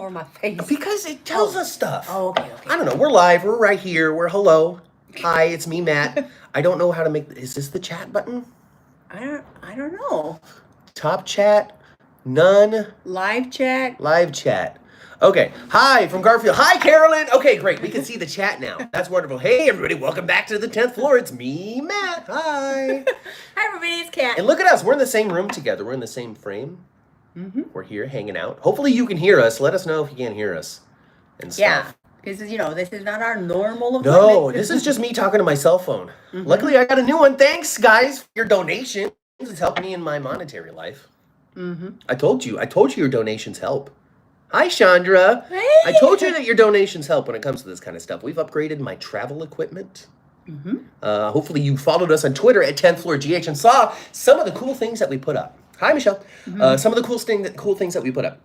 or my face? Because it tells us stuff. Oh, okay. I don't know. We're live. We're right here. We're hello. Hi, it's me, Matt. I don't know how to make... Is this the chat button? I don't know. Top chat? None? Live chat? Live chat. Okay. Hi from Garfield. Hi, Carolyn. Okay, great. We can see the chat now. That's wonderful. Hey, everybody. Welcome back to the 10th floor. It's me, Matt. Hi. Hi, everybody. It's Kat. And look at us. We're in the same room together. We're in the same frame. Mm-hmm. We're here hanging out. Hopefully you can hear us. Let us know if you can't hear us and stuff. Yeah. Because, this is not our normal equipment. No, this is just me talking to my cell phone. Mm-hmm. Luckily, I got a new one. Thanks, guys, for your donation. This has helped me in my monetary life. Mm-hmm. I told you your donations help. Hi, Chandra. Hey. I told you that your donations help when it comes to this kind of stuff. We've upgraded my travel equipment. Mm-hmm. Hopefully you followed us on Twitter at 10th Floor GH and saw some of the cool things that we put up. Hi, Michelle. Mm-hmm. Some of the cool things that we put up.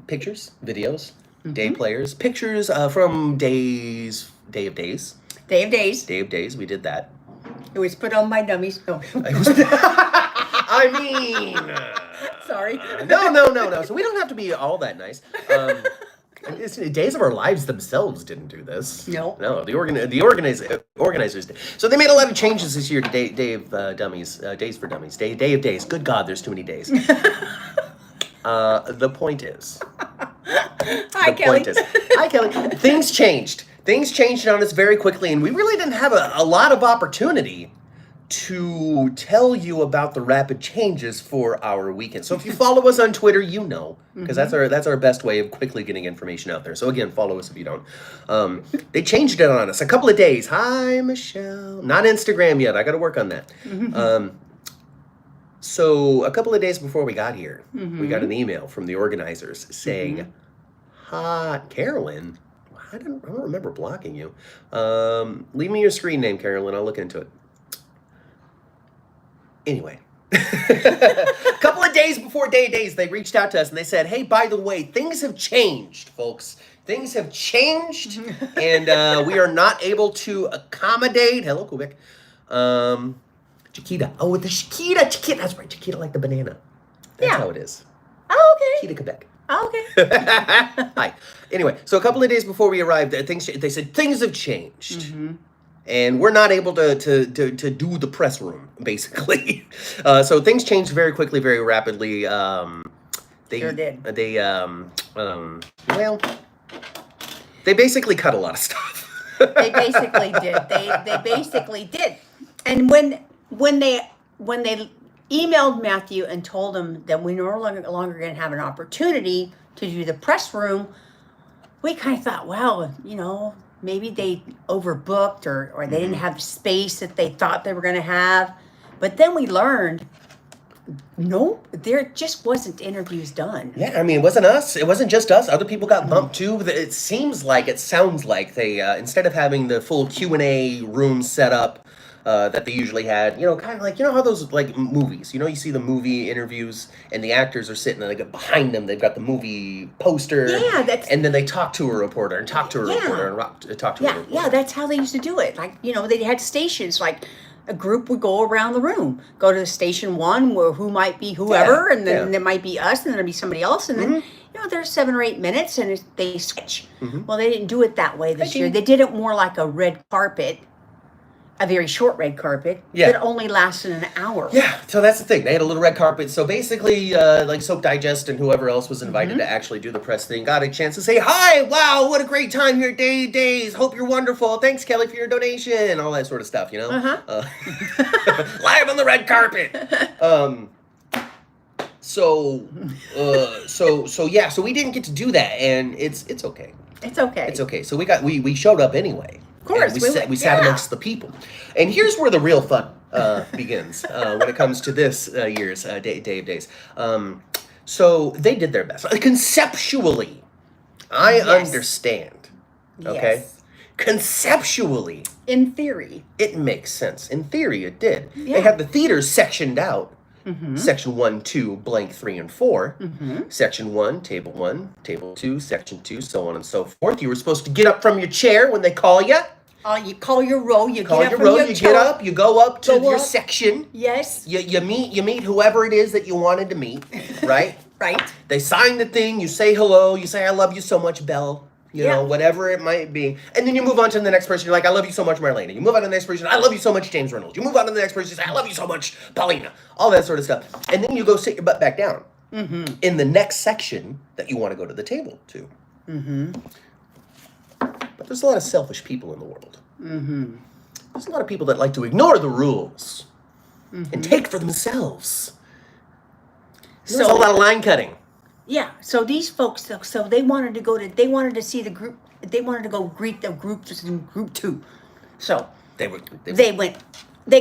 Pictures, videos, day players, pictures from Day of Days. Day of Days. Day of Days. We did that. It was put on my dummies. Oh. I mean... Sorry. No. So we don't have to be all that nice. Days of Our Lives themselves didn't do this. No. The organizers did. So they made a lot of changes this year to Day of Dummies, Days for Dummies, Day of Days. Good God, there's too many days. The point is... Hi, Kelly. Hi, Kelly. Things changed. Things changed on us very quickly, and we really didn't have a lot of opportunity to tell you about the rapid changes for our weekend. So if you follow us on Twitter, you know, because that's our best way of quickly getting information out there. So again, follow us if you don't. They changed it on us a couple of days. Hi, Michelle. Not Instagram yet. I got to work on that. So a couple of days before we got here, we got an email from the organizers saying, "Hi, Carolyn. I don't remember blocking you. Leave me your screen name, Carolyn. I'll look into it." Anyway, a couple of days before Day of Days, they reached out to us and they said, "Hey, by the way, things have changed, folks. Things have changed, and we are not able to accommodate." Hello, Kubik. Chiquita. Oh, the Chiquita. That's right. Chiquita like the banana. That's how it is. Oh, okay. Chiquita, Quebec. Oh, okay. Hi. Anyway, so a couple of days before we arrived, they said things have changed. Mm-hmm. And we're not able to do the press room, basically. So things changed very quickly, very rapidly. They sure did. They basically cut a lot of stuff. They basically did. They basically did. And when they emailed Matthew and told him that we no longer going to have an opportunity to do the press room, we kind of thought, well, maybe they overbooked or they didn't have space that they thought they were going to have. But then we learned, no, there just wasn't interviews done. Yeah, I mean, it wasn't us. It wasn't just us. Other people got bumped too. It sounds like they, instead of having the full Q&A room set up, that they usually had, kind of like, how those, like, movies, you see the movie interviews and the actors are sitting and they got behind them, they've got the movie poster. Yeah, and then they talk to a reporter and talk to a reporter and talk to a reporter. Yeah, that's how they used to do it. Like, they had stations, like a group would go around the room, go to station one who might be whoever, and then there might be us, and then there'd be somebody else, and then, there's 7 or 8 minutes and they switch. Well, they didn't do it that way this year. They did it more like a red carpet. A very short red carpet that only lasted an hour. Yeah, so that's the thing. They had a little red carpet. So basically, like Soap Digest and whoever else was invited to actually do the press thing got a chance to say, "Hi, wow, what a great time here at Day of Days. Hope you're wonderful. Thanks, Kelly, for your donation." All that sort of stuff, Live on the red carpet. So we didn't get to do that, and it's okay. It's okay. It's okay. So we showed up anyway. Of course. We sat amongst the people. And here's where the real fun begins when it comes to this year's Day of Days. So they did their best. Conceptually, I understand. Okay? Yes. Conceptually. In theory. It makes sense. In theory, it did. Yeah. They had the theaters sectioned out. Section 1, 2, blank 3, and 4. Section 1, table 2, section 2, so on and so forth. You were supposed to get up from your chair when they call you. You call your row. You call get up your from row. your You get up. You go up to your section. Yes. You meet whoever it is that you wanted to meet, right? Right. They sign the thing, you say hello, you say, I love you so much, Belle. You know, whatever it might be. And then you move on to the next person. You're like, I love you so much, Marlena. You move on to the next person. I love you so much, James Reynolds. You move on to the next person. You say, I love you so much, Paulina. All that sort of stuff. And then you go sit your butt back down in the next section that you want to go to the table to. But there's a lot of selfish people in the world. There's a lot of people that like to ignore the rules and take for themselves. There's a lot of line cutting. Yeah, so these folks, so they wanted to see the group, they wanted to go greet the groups in group 2. So they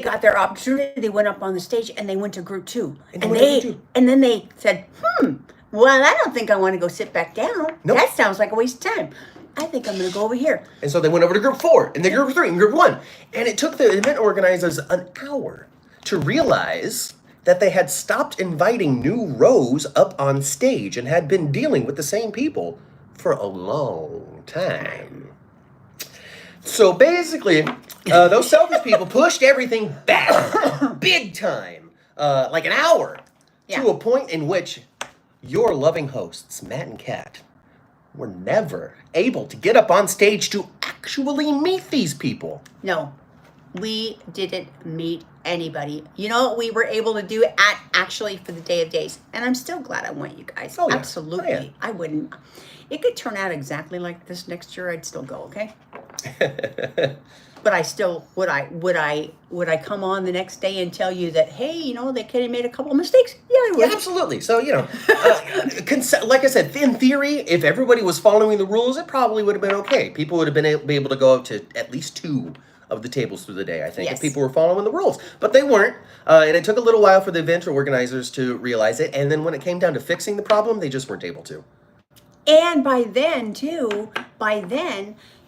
got their opportunity, they went up on the stage and they went to group 2. And then they said, well, I don't think I want to go sit back down. Nope. That sounds like a waste of time. I think I'm going to go over here. And so they went over to group 4, and then group 3, and group 1. And it took the event organizers an hour to realize that they had stopped inviting new rows up on stage and had been dealing with the same people for a long time. So basically, those selfish people pushed everything back big time, like an hour, to a point in which your loving hosts, Matt and Kat, were never able to get up on stage to actually meet these people. No, we didn't meet anybody. You know what we were able to do actually for the Day of Days? And I'm still glad I went, you guys. Oh, yeah. Absolutely. Oh, yeah. I wouldn't. It could turn out exactly like this next year. I'd still go, okay? But I still would I come on the next day and tell you that, hey, you know, they could have made a couple of mistakes? Yeah, I would. Yeah, absolutely. So, you know, like I said, in theory, if everybody was following the rules, it probably would have been okay. People would have been able to go up to at least 2 of the tables through the day, I think, if people were following the rules. But they weren't, and it took a little while for the event organizers to realize it, and then when it came down to fixing the problem, they just weren't able to. And by then,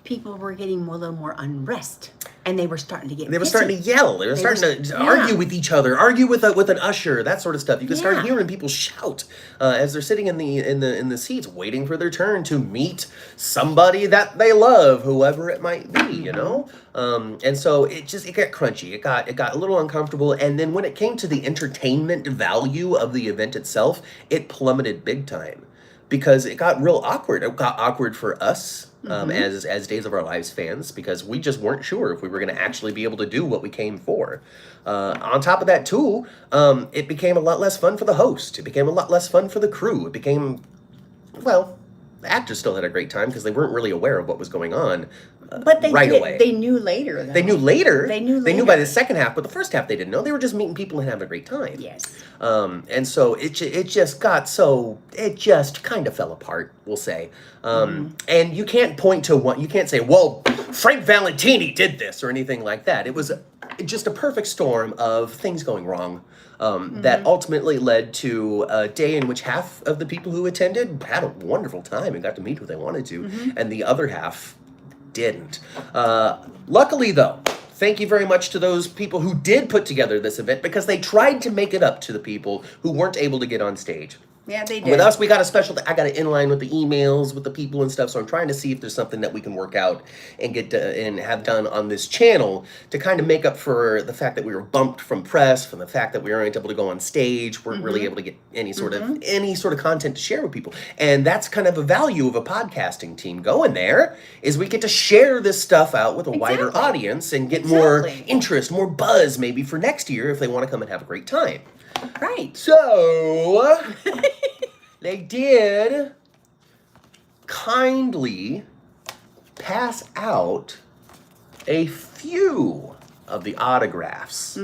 people were getting a little more unrest. And they were starting to get starting to yell. They were starting to argue with each other, argue with an usher, that sort of stuff. You can start hearing people shout as they're sitting in the seats, waiting for their turn to meet somebody that they love, whoever it might be. You know, and so it got crunchy. It got a little uncomfortable. And then when it came to the entertainment value of the event itself, it plummeted big time because it got real awkward. It got awkward for us. As Days of Our Lives fans, because we just weren't sure if we were going to actually be able to do what we came for. On top of that, too, it became a lot less fun for the host. It became a lot less fun for the crew. It became, well, the actors still had a great time because they weren't really aware of what was going on. But they away. They knew later. Though. They knew later. They knew by the second half, but the first half they didn't know. They were just meeting people and having a great time. Yes. And so it just kind of fell apart, we'll say. And you can't point to one. You can't say, well, Frank Valentini did this or anything like that. It was just a perfect storm of things going wrong. That ultimately led to a day in which half of the people who attended had a wonderful time and got to meet who they wanted to, and the other half didn't. Luckily, though, thank you very much to those people who did put together this event because they tried to make it up to the people who weren't able to get on stage. Yeah, they did. With us, we got a special. I got it in line with the emails with the people and stuff. So I'm trying to see if there's something that we can work out and get and have done on this channel to kind of make up for the fact that we were bumped from press, from the fact that we weren't able to go on stage, weren't really able to get any sort of content to share with people. And that's kind of a value of a podcasting team going there is we get to share this stuff out with a wider audience and get more interest, more buzz maybe for next year if they want to come and have a great time. Right. So, they did kindly pass out a few of the autographs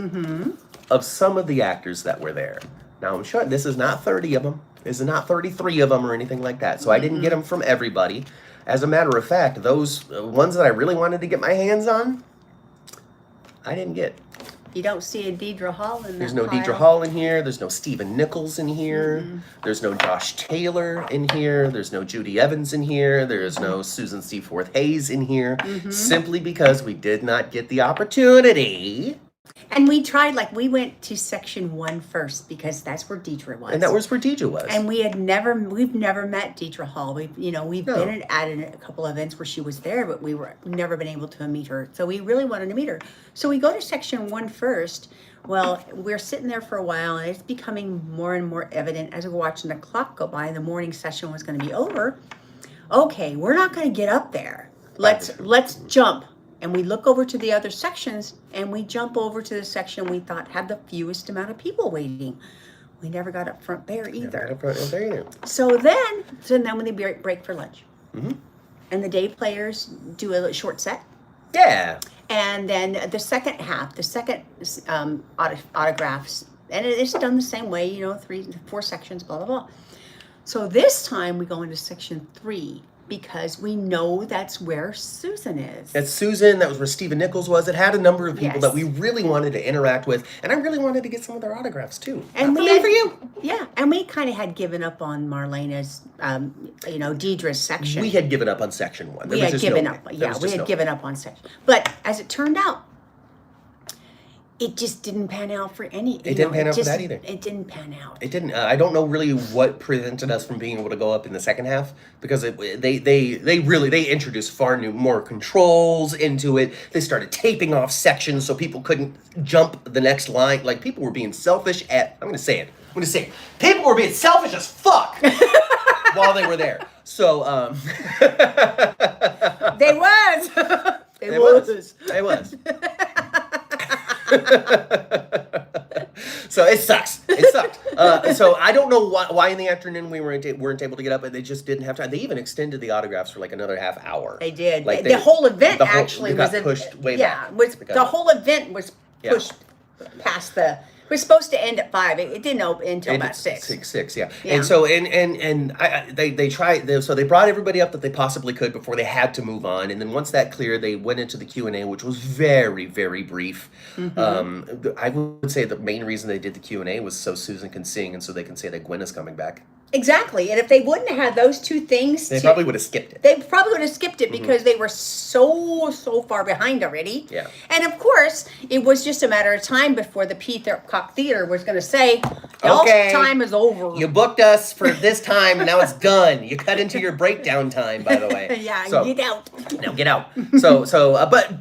of some of the actors that were there. Now, I'm sure this is not 30 of them. This is not 33 of them or anything like that. So I didn't get them from everybody. As a matter of fact, those ones that I really wanted to get my hands on, I didn't get. You don't see a Deidre Hall in there. There's no Deidre Hall in here. There's no Stephen Nichols in here. There's no Josh Taylor in here. There's no Judy Evans in here. There's no Susan Seaforth Hayes in here. Simply because we did not get the opportunity And we tried, like, we went to section 1 first because that's where Deidre was. And that was where Deidre was. And we've never met Deidre Hall. We've been at a couple of events where she was there, but we've never been able to meet her. So we really wanted to meet her. So we go to section 1 first. Well, we're sitting there for a while, and it's becoming more and more evident as we're watching the clock go by. The morning session was going to be over. Okay, we're not going to get up there. Let's jump. And we look over to the other sections, and we jump over to the section we thought had the fewest amount of people waiting. We never got up front there either. So then when they break for lunch. Mm-hmm. And the day players do a short set. Yeah. And then the second half, autographs, and it's done the same way, 4 sections, blah, blah, blah. So this time we go into section 3 because we know that's where Susan is. That's Susan. That was where Stephen Nichols was. It had a number of people Yes. that we really wanted to interact with, and I really wanted to get some of their autographs too. And for you. Yeah, and we kind of had given up on Marlena's, Deidre's section. We had given up on section 1. We had given up. Yeah, we had given up on section. But as it turned out, it just didn't pan out for any. It didn't pan out for that either. It didn't pan out. It didn't. I don't know really what prevented us from being able to go up in the second half because they introduced far more controls into it. They started taping off sections so people couldn't jump the next line. Like people were being selfish I'm going to say it. People were being selfish as fuck while they were there. So They was. They was. So it sucks. It sucked. So I don't know why in the afternoon we weren't able to get up, but they just didn't have time. They even extended the autographs for like another half hour. They did. Like the whole event was pushed way back. The whole event was pushed past the. It was supposed to end at 5. It didn't open until about 6. 6, yeah. And so they tried. So they brought everybody up that they possibly could before they had to move on. And then once that cleared, they went into the Q&A, which was very, very brief. Mm-hmm. I would say the main reason they did the Q&A was so Susan can sing and so they can say that Gwen is coming back. Exactly. And if they wouldn't have had those two things, they probably would have skipped it. They probably would have skipped it because they were so far behind already. Yeah. And of course, it was just a matter of time before the Peacock Theater was going to say, y'all's time is over. You booked us for this time, now it's done. You cut into your breakdown time, by the way. Yeah, so, get out. Now get out.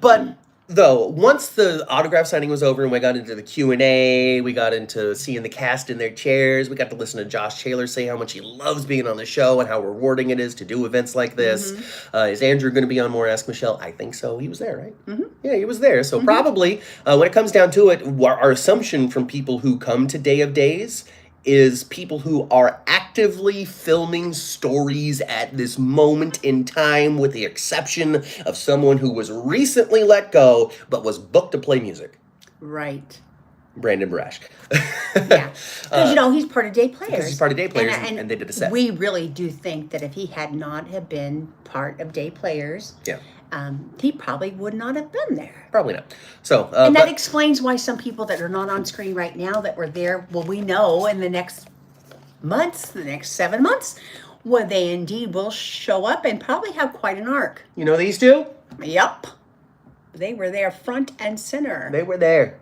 But though, once the autograph signing was over and we got into the Q&A, we got into seeing the cast in their chairs, we got to listen to Josh Taylor say how much he loves being on the show and how rewarding it is to do events like this. Mm-hmm. Is Andrew going to be on more Ask Michelle? I think so. He was there, right? Mm-hmm. Yeah, he was there. So probably, when it comes down to it, our assumption from people who come to Day of Days is people who are actively filming stories at this moment in time, with the exception of someone who was recently let go but was booked to play music. Right. Brandon Brash. Yeah. Because, he's part of Day Players. Because he's part of Day Players, and they did a set. We really do think that if he had not have been part of Day Players, he probably would not have been there. Probably not. So, and that explains why some people that are not on screen right now that were there, we know in the next months, the next 7 months, they indeed will show up and probably have quite an arc. You know these two? Yep. They were there front and center. They were there.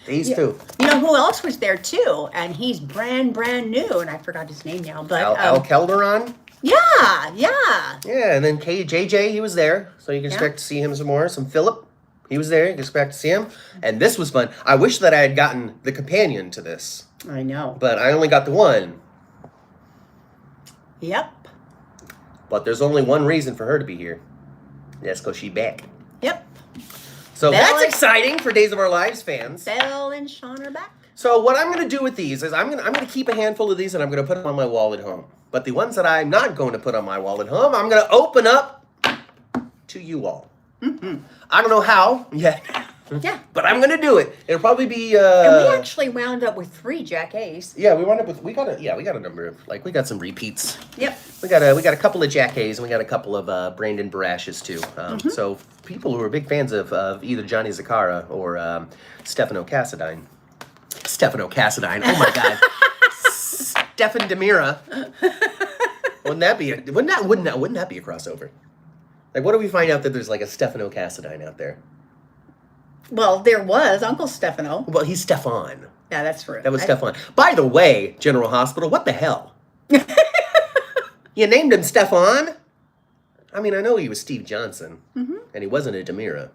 These two. You know who else was there too? And he's brand new, and I forgot his name now. But Al Calderon? Yeah. Yeah, and then JJ, he was there, so you can expect to see him some more. Some Philip, he was there, you can expect to see him. And this was fun. I wish that I had gotten the companion to this. I know. But I only got the one. Yep. But there's only one reason for her to be here. That's because she's back. Yep. So that's exciting for Days of Our Lives fans. Belle and Sean are back. So what I'm going to do with these is I'm going to keep a handful of these and I'm going to put them on my wall at home. But the ones that I'm not going to put on my wall at home, I'm going to open up to you all. Mm-hmm. I don't know how yet. Yeah. But I'm going to do it. It'll probably be and we actually wound up with 3 Jack A's. Yeah, we got a number of, we got some repeats. Yep. We got a couple of Jack A's and we got a couple of Brandon Barashes too. So people who are big fans of either Johnny Zakara or Stefano Cassadine. Stefano Cassadine. Oh my God. Stefan Demira. Wouldn't that be a crossover? Like, what if we find out that there's like a Stefano Cassadine out there? Well, there was Uncle Stefano. Well, he's Stefan. Yeah, that's true. That was Stefan. By the way, General Hospital, what the hell? You named him Stefan? I mean, I know he was Steve Johnson, and he wasn't a Demira.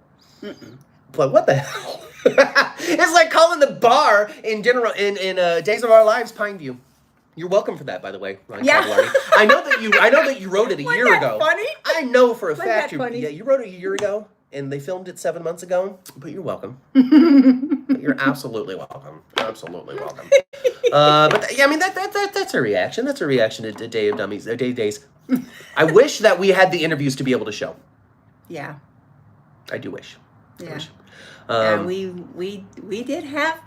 But what the hell? It's like calling the bar in Days of Our Lives Pineview. You're welcome for that, by the way, Ron Cavallari. I know that you wrote it a year ago. Funny? I know for a Wasn't fact that funny? you wrote it a year ago, and they filmed it 7 months ago. But you're welcome. You're absolutely welcome. Absolutely welcome. But I mean that's a reaction. That's a reaction to Day of Dummies. Days. I wish that we had the interviews to be able to show. Yeah. I do wish. Yeah. And we did have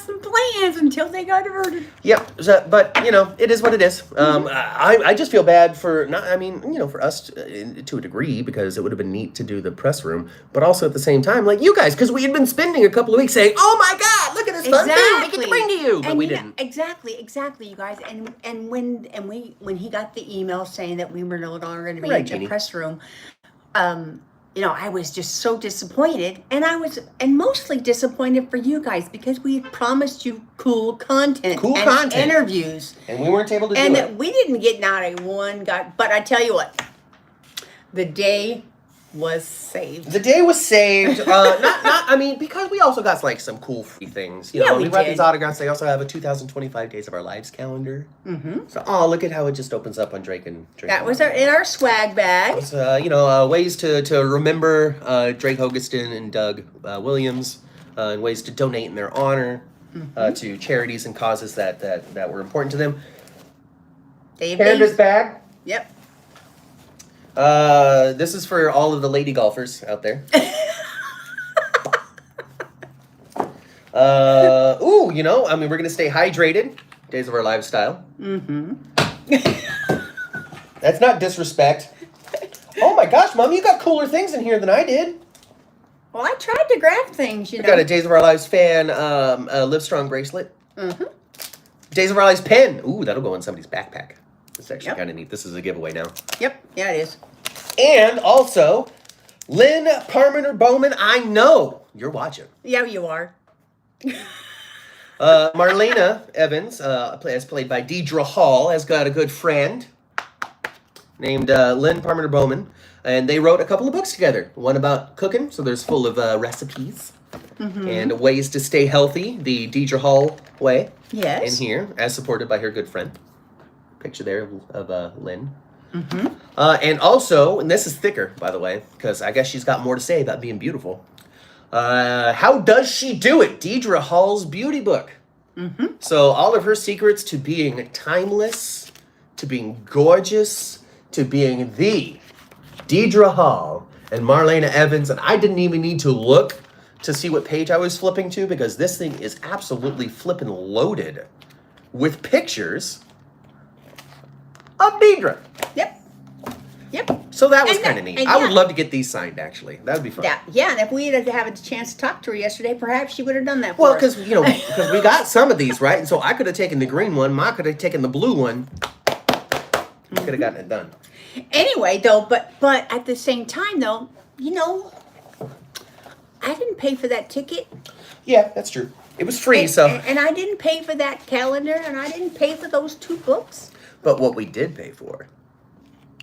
some plans until they got averted. Yep. So, but it is what it is. I just feel bad for for us to a degree, because it would have been neat to do the press room, but also at the same time, like you guys, because we had been spending a couple of weeks saying, "Oh my God, look at this fun thing we get to bring to you," but we didn't. Exactly, you guys. And when he got the email saying that we were no longer going to be in the press room, I was just so disappointed, and mostly disappointed for you guys, because we had promised you cool content, interviews, and we weren't able to do it. And we didn't get not a one. But I tell you what, the day was saved. The day was saved. Because we also got like some cool free things. We got these autographs. They also have a 2025 Days of Our Lives calendar. So, look at how it just opens up on Drake and Drake. That was in our swag bag. It was, ways to remember Drake Hogestyn and Doug Williams, and ways to donate in their honor to charities and causes that were important to them. Canvas bag. Yep. This is for all of the lady golfers out there. We're going to stay hydrated. Days of Our Lives style. That's not disrespect. Oh my gosh, Mom, you got cooler things in here than I did. Well, I tried to grab things, We got a Days of Our Lives fan Livestrong bracelet. Days of Our Lives pen. Ooh, that'll go in somebody's backpack. It's actually kind of neat. This is a giveaway now. Yep. Yeah, it is. And also, Lynn Parmenter Bowman, I know you're watching. Yeah, you are. Marlena Evans, as played by Deidre Hall, has got a good friend named Lynn Parmenter Bowman. And they wrote a couple of books together. One about cooking, so there's full of recipes and ways to stay healthy, the Deidre Hall way. Yes. In here, as supported by her good friend. Picture there of Lynn. And also, and this is thicker, by the way, because I guess she's got more to say about being beautiful. How Does She Do It? Deidre Hall's beauty book. So all of her secrets to being timeless, to being gorgeous, to being the Deidre Hall and Marlena Evans. And I didn't even need to look to see what page I was flipping to, because this thing is absolutely flippin' loaded with pictures of Deidre. Yep. So that was kind of neat. I would love to get these signed, actually. That would be fun. Yeah, and if we had had a chance to talk to her yesterday, perhaps she would have done that for us. Well, because we got some of these, right? And so I could have taken the green one. Ma could have taken the blue one. Could have gotten it done. Anyway, though, but at the same time, though, I didn't pay for that ticket. Yeah, that's true. It was free, and I didn't pay for that calendar, and I didn't pay for those 2 books. But what we did pay for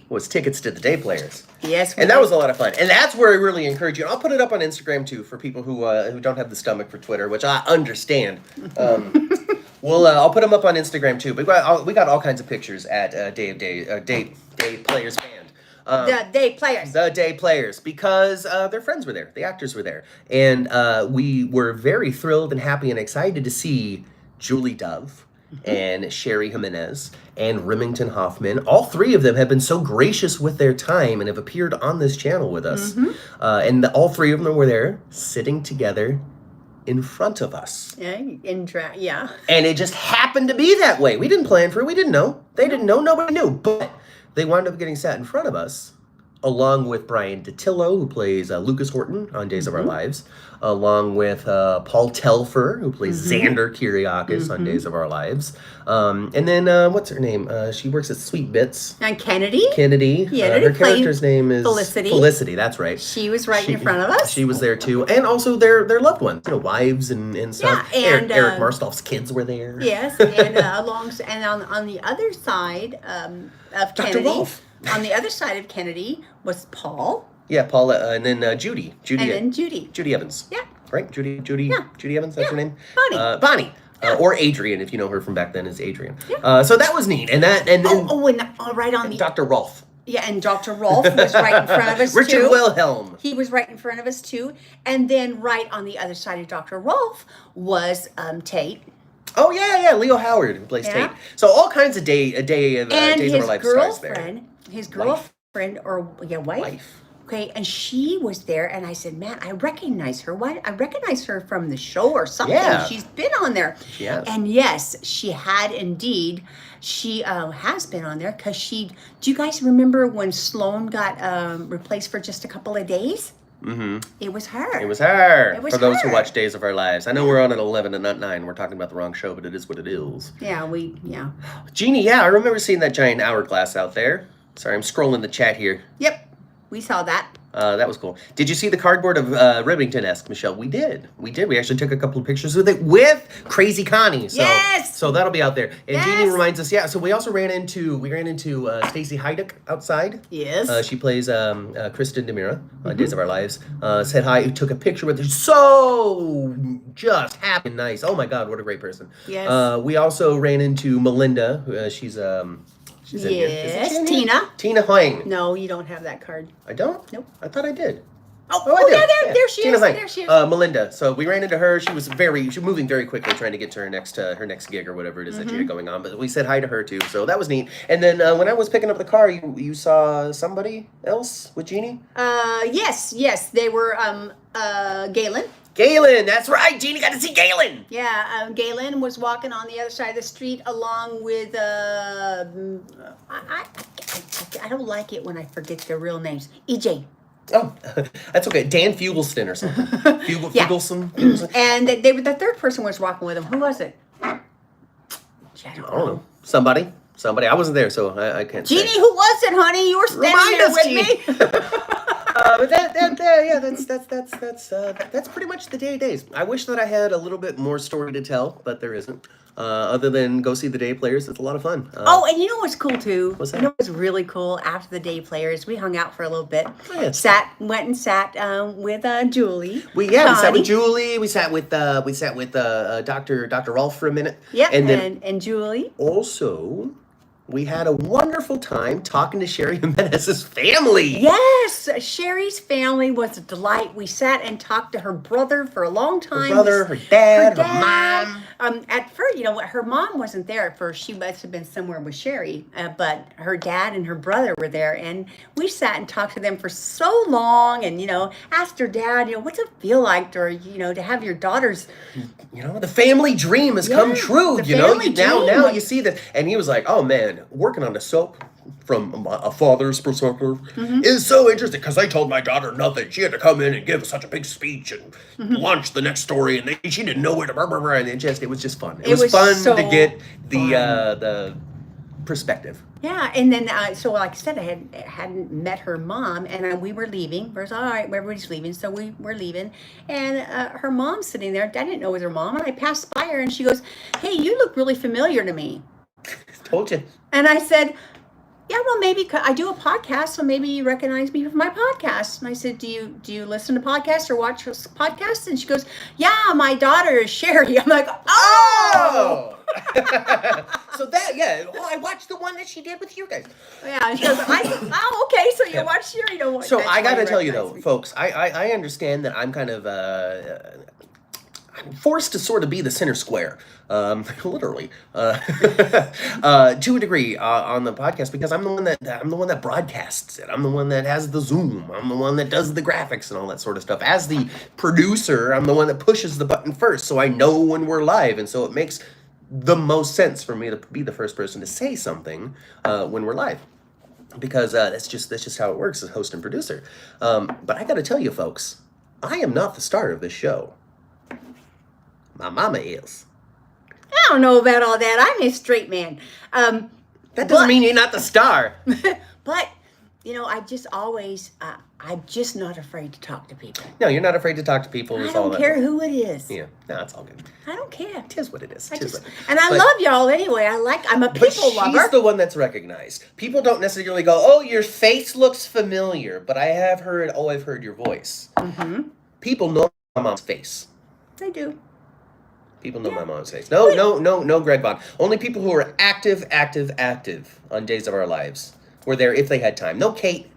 was tickets to the day players. Yes, and that was a lot of fun. And that's where I really encourage you. And I'll put it up on Instagram too for people who don't have the stomach for Twitter, which I understand. I'll put them up on Instagram too. But we got all kinds of pictures at Day Players Band. The Day Players. The Day Players, because their friends were there. The actors were there. And we were very thrilled and happy and excited to see Julie Dove and Sherry Jimenez and Remington Hoffman. All 3 of them have been so gracious with their time and have appeared on this channel with us. And all 3 of them were there sitting together in front of us. Yeah. And it just happened to be that way. We didn't plan for it. We didn't know. They didn't know. Nobody knew. But they wound up getting sat in front of us along with Brian DeTillo, who plays Lucas Horton on Days of Our Lives, along with Paul Telfer, who plays Xander Kyriakis on Days of Our Lives. And then, what's her name? She works at Sweet Bits. And Kennedy. Yeah, her character's name is Felicity. Felicity, that's right. She was right in front of us. She was there too. And also their loved ones, wives and stuff. Yeah, and Eric Marstoff's kids were there. Yes, and on the other side of Dr. Kennedy, Rolfe. on the other side of Kennedy was Paul. Yeah, Paula, and then Judy. And then Judy. Judy Evans. Yeah. Right? Judy Evans, that's her name? Bonnie. Bonnie. Or Adrian, if you know her from back then, is Adrian. Yeah. So that was neat. And Right on the... Dr. Rolfe. Yeah, and Dr. Rolfe was right in front of us, Richard too. Wilhelm. He was right in front of us, too. And then right on the other side of Dr. Rolfe was Tate. Oh, yeah, Leo Howard, who plays Tate. So all kinds of Days of Our Life stars there. His girlfriend, wife. Okay, and she was there, and I said, man, I recognize her. Why? I recognize her from the show or something. Yeah. She's been on there. She has. And yes, she had indeed. She has been on there because do you guys remember when Sloan got replaced for just a couple of days? Mm-hmm. It was her. For those who watch Days of Our Lives. I know we're on at 11 and not 9. We're talking about the wrong show, but it is what it is. Yeah, Jeannie, I remember seeing that giant hourglass out there. Sorry, I'm scrolling the chat here. Yep. We saw that. That was cool. Did you see the cardboard of Rivington-esque, Michelle? We did. We actually took a couple of pictures with it with Crazy Connie. So, yes! So that'll be out there. And yes! Jeannie reminds us, so we also ran into Stacey Heiduck outside. Yes. She plays Kristen DeMira on Days of Our Lives. Said hi, took a picture with her. So just happy and nice. Oh my God, what a great person. Yes. We also ran into Melinda. She's in here. Yes, Tina. Tina Hoying. No, you don't have that card. I don't? Nope. I thought I did. I do. Yeah, there she Tina is. Hoying. There she is. Melinda. So we ran into her. She was moving very quickly, trying to get to her next gig or whatever it is that she had going on. But we said hi to her too, so that was neat. And then when I was picking up the car, you saw somebody else with Jeannie? Yes, they were Galen. Galen, that's right. Jeannie got to see Galen. Yeah, Galen was walking on the other side of the street along with I don't like it when I forget their real names. EJ. Oh, that's okay. Dan Fugelston or something. Fugelston. And the third person was walking with him. Who was it? I don't know. Somebody. I wasn't there, so I can't say. Jeannie, who was it, honey? You were standing there with me. But that's pretty much the days. I wish that I had a little bit more story to tell, but there isn't. Other than go see the Day Players, it's a lot of fun. And you know what's cool too? What's that? You know what's really cool? After the Day Players, we hung out for a little bit. Oh, yeah. Went and sat with Julie. We sat with Julie. We sat with Dr. Rolfe for a minute. Yeah, and Julie. Also, we had a wonderful time talking to Sherry Jimenez's family. Yes, Sherry's family was a delight. We sat and talked to her brother for a long time. Her brother, her dad, her mom. At first, her mom wasn't there at first. She must have been somewhere with Sherry. But her dad and her brother were there. And we sat and talked to them for so long and, asked her dad, what's it feel like to have your daughters. The family dream has come true. Now you see that. And he was like, oh man, working on the soap from a father's perspective is so interesting because I told my daughter nothing. She had to come in and give such a big speech and launch the next story, and she didn't know where to. And it was just fun. It was fun to get the perspective. Yeah, and then so like I said, I hadn't met her mom, and we were leaving. We was all right, everybody's leaving, so we were leaving, and her mom's sitting there. I didn't know it was her mom, and I passed by her, and she goes, "Hey, you look really familiar to me." Told you. And I said, yeah, well, maybe I do a podcast, so maybe you recognize me from my podcast. And I said, do you listen to podcasts or watch podcasts? And she goes, yeah, my daughter is Sherry. I'm like, oh! So I watched the one that she did with you guys. Yeah, and she goes, okay, so you watch Sherry. So I got to tell you though, folks, I understand that I'm kind of I'm forced to sort of be the center square, literally, to a degree on the podcast because I'm the one that broadcasts it. I'm the one that has the Zoom. I'm the one that does the graphics and all that sort of stuff. As the producer, I'm the one that pushes the button first, so I know when we're live, and so it makes the most sense for me to be the first person to say something when we're live. because that's just how it works as host and producer. But I got to tell you, folks, I am not the star of this show. My mama is. I don't know about all that. I'm a straight man. That doesn't mean you're not the star. But, I just always, I'm just not afraid to talk to people. No, you're not afraid to talk to people. I don't care who it is. Yeah, no, it's all good. I don't care. It is what it is. And I love y'all anyway. I'm a people lover. She's the one that's recognized. People don't necessarily go, oh, your face looks familiar, but I've heard your voice. Mm-hmm. People know my mom's face. They do. People know my mom's face. No, Greg Bond. Only people who are active on Days of Our Lives were there if they had time. No Kate.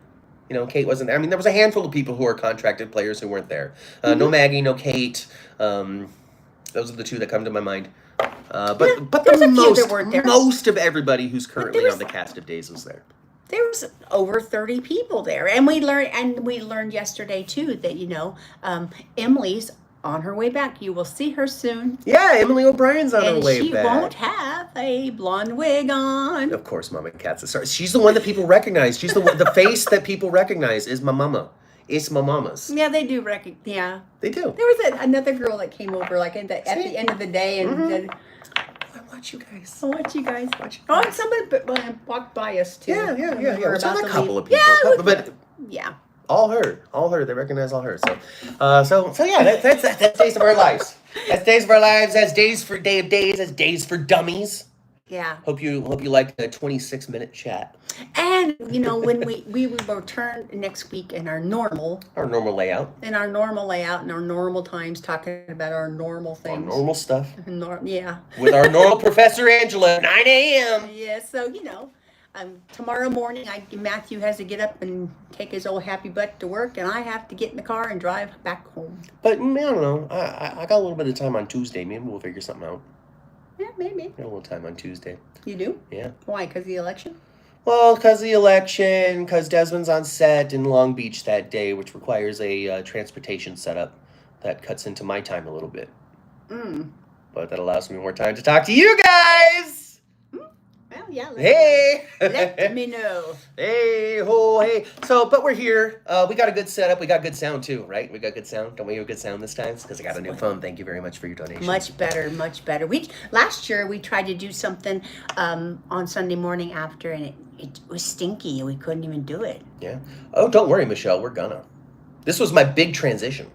Kate wasn't there. I mean, there was a handful of people who are contracted players who weren't there. No Maggie, no Kate. Those are the two that come to my mind. But most of everybody who's currently on the cast of Days was there. There was over 30 people there, and we learned yesterday too that Emily's on her way back. You will see her soon. Yeah, Emily O'Brien's on her way back. And she won't have a blonde wig on. Of course, Mama Cat's a star. She's the one that people recognize. She's the face that people recognize is my mama. It's my mama's. Yeah, they do recognize. Yeah, they do. There was another girl that came over at the end of the day, and then I watch you guys. And somebody walked by us too. Yeah. It's not a couple of people. Yeah. All her. They recognize all her. So yeah, that's Days of Our Lives. That's Days of Our Lives. That's Days for Day of Days. That's Days for Dummies. Yeah. Hope you like the 26-minute chat. And when we will return next week in our normal layout. In our normal layout and our normal times, talking about our normal things. Our normal stuff. Yeah. With our normal Professor Angela, 9 a.m. Yeah. So tomorrow morning, Matthew has to get up and take his old happy butt to work, and I have to get in the car and drive back home. But I don't know. I got a little bit of time on Tuesday. Maybe we'll figure something out. Yeah, maybe. Got a little time on Tuesday. You do? Yeah. Why? Because of the election? Well, because of the election, because Desmond's on set in Long Beach that day, which requires a transportation setup that cuts into my time a little bit. But that allows me more time to talk to you guys. Well, yeah. Let me know. Hey, ho, hey. So, but we're here. We got a good setup. We got good sound, too, right? We got good sound. Don't we have good sound this time? Because I got a new phone. Thank you very much for your donation. Much better. Last year, we tried to do something on Sunday morning after, and it was stinky, and we couldn't even do it. Yeah. Oh, don't worry, Michelle. We're gonna. This was my big transition.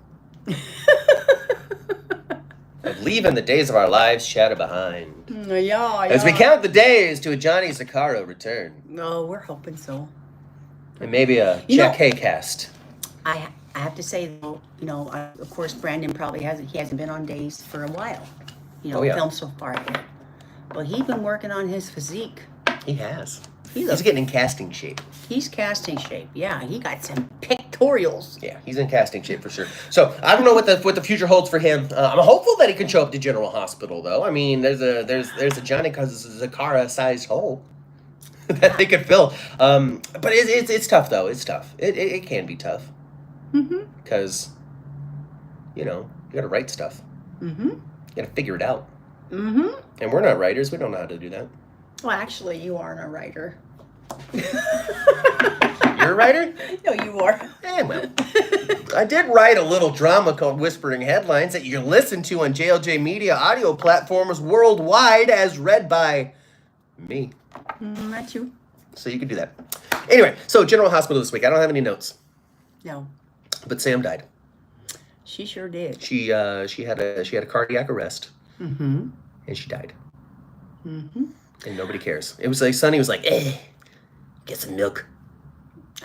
Of leaving the Days of Our Lives shadow behind. Yeah. As we count the days to a Johnny Zaccaro return. No, we're hoping so. And maybe a Jack Hay cast. I have to say, though, of course, Brandon probably hasn't been on Days for a while. Film so far yet. Well, he's been working on his physique. He has. He's getting in casting shape. He's casting shape. Yeah, he got some pictorials. Yeah, he's in casting shape for sure. So I don't know what the future holds for him. I'm hopeful that he can show up to General Hospital, though. I mean, there's a Johnny Zaccaro-sized hole that they could fill. But it's tough, though. It's tough. It can be tough. Because you got to write stuff. You got to figure it out. And we're not writers. We don't know how to do that. Well, actually, you aren't a writer. You're a writer? No, you are. Well, I did write a little drama called Whispering Headlines that you can listen to on JLJ Media audio platforms worldwide as read by me. Not you. So you can do that. Anyway, so General Hospital this week. I don't have any notes. No. But Sam died. She sure did. She had a cardiac arrest. And she died. And nobody cares. It was like Sonny was like, get some milk.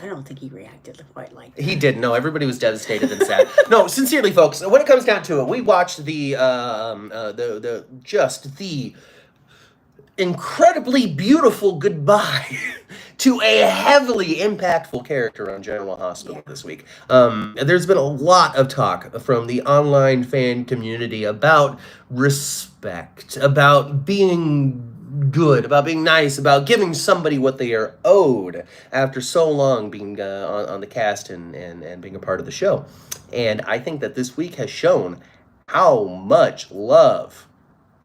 I don't think he reacted quite like that. He didn't. No, everybody was devastated and sad. No, sincerely, folks, when it comes down to it, we watched the incredibly beautiful goodbye to a heavily impactful character on General Hospital this week. There's been a lot of talk from the online fan community about respect, about being good, about being nice, about giving somebody what they are owed after so long being on the cast and being a part of the show. And I think that this week has shown how much love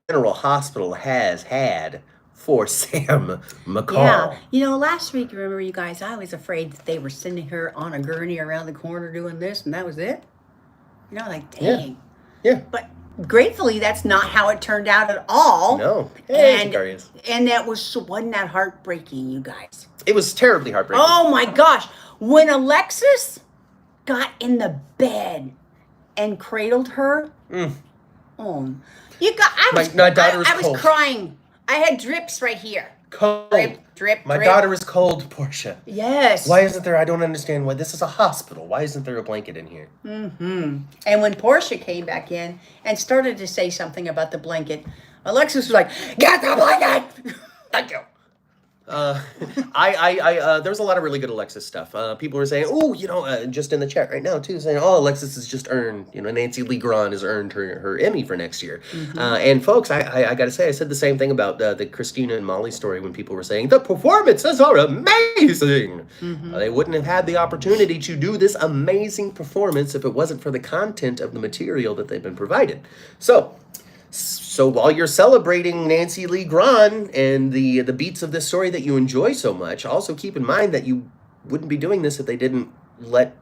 General Hospital has had for Sam McCall. Yeah. You know, last week, remember you guys, I was afraid that they were sending her on a gurney around the corner doing this and that was it. You know, like, dang. Yeah. But gratefully, that's not how it turned out at all. No. Hey, and that wasn't that heartbreaking, you guys. It was terribly heartbreaking. Oh my gosh. When Alexis got in the bed and cradled her, oh, my daughter was I was cold. crying. I had drips right here. Cold. Drip. My daughter is cold, Portia. Yes. Why isn't there? I don't understand why. This is a hospital. Why isn't there a blanket in here? Mm-hmm. And when Portia came back in and started to say something about the blanket, Alexis was like, "Get the blanket!" Thank you. There was a lot of really good Alexis stuff. People were saying, oh, just in the chat right now too, saying, oh, Alexis has just earned, Nancy Lee Grahn has earned her Emmy for next year. And folks, I gotta say, I said the same thing about the Christina and Molly story when people were saying, the performances are amazing. They wouldn't have had the opportunity to do this amazing performance if it wasn't for the content of the material that they've been provided. So while you're celebrating Nancy Lee Grahn and the beats of this story that you enjoy so much, also keep in mind that you wouldn't be doing this if they didn't let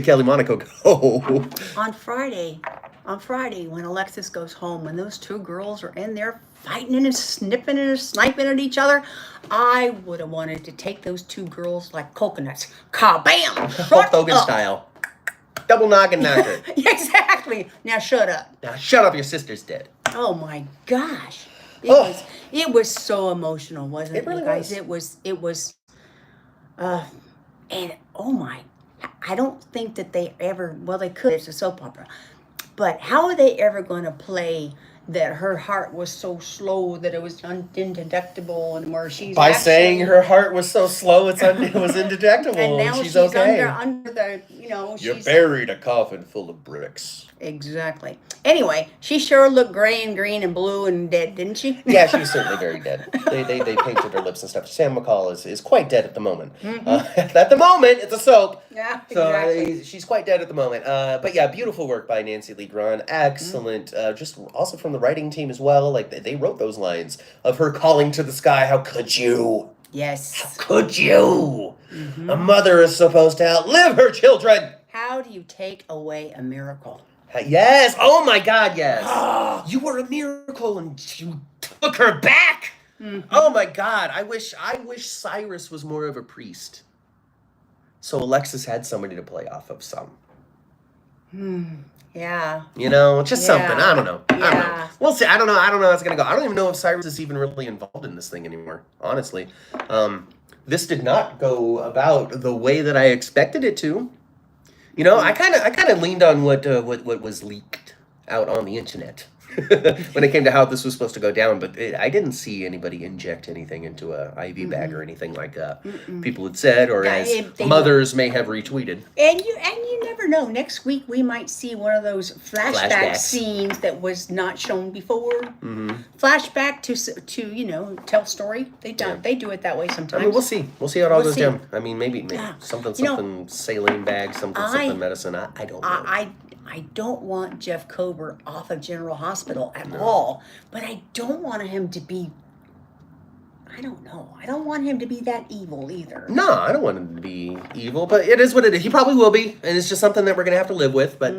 Kelly Monaco go. On Friday, when Alexis goes home, when those two girls are in there fighting and snipping and sniping at each other, I would have wanted to take those two girls like coconuts. Kabam! Hulk Hogan style. Double noggin knocker. Exactly. Now shut up. Now shut up, your sister's dead. Oh my gosh. It was so emotional, wasn't it, really you guys? was. It was and oh my, I don't think that they ever, well they could, it's a soap opera. But how are they ever going to play that her heart was so slow that it was undetectable, and where she's by saying her heart was so slow it was indetectable and now she's okay. under the, You buried a coffin full of bricks. Exactly. Anyway, she sure looked gray and green and blue and dead, didn't she? Yeah, she was certainly very dead. They painted her lips and stuff. Sam McCall is quite dead at the moment. At the moment, it's a soap. Yeah, so exactly. She's quite dead at the moment. But yeah, beautiful work by Nancy Lee Grahn. Excellent. Just also from the writing team as well. Like they wrote those lines of her calling to the sky. How could you? Yes. How could you? A mother is supposed to outlive her children. How do you take away a miracle? Yes. Oh my God, yes. You were a miracle and you took her back. Oh my God. I wish Cyrus was more of a priest. So Alexis had somebody to play off of some. Yeah. Just something. I don't know. I don't know. Yeah. We'll see. I don't know how it's going to go. I don't even know if Cyrus is even really involved in this thing anymore, honestly. This did not go about the way that I expected it to. I kind of leaned on what was leaked out on the internet when it came to how this was supposed to go down, but I didn't see anybody inject anything into a IV bag or anything like people had said, or as mothers may have retweeted. And you never know. Next week we might see one of those flashback scenes that was not shown before. Flashback to tell story. They do it that way sometimes. I mean, we'll see. We'll see how it all goes down. I mean, maybe something saline bag, something medicine. I don't know. I don't want Jeff Kober off of General Hospital at all, but I don't want him to be, I don't know. I don't want him to be that evil either. No, I don't want him to be evil, but it is what it is. He probably will be, and it's just something that we're going to have to live with, but,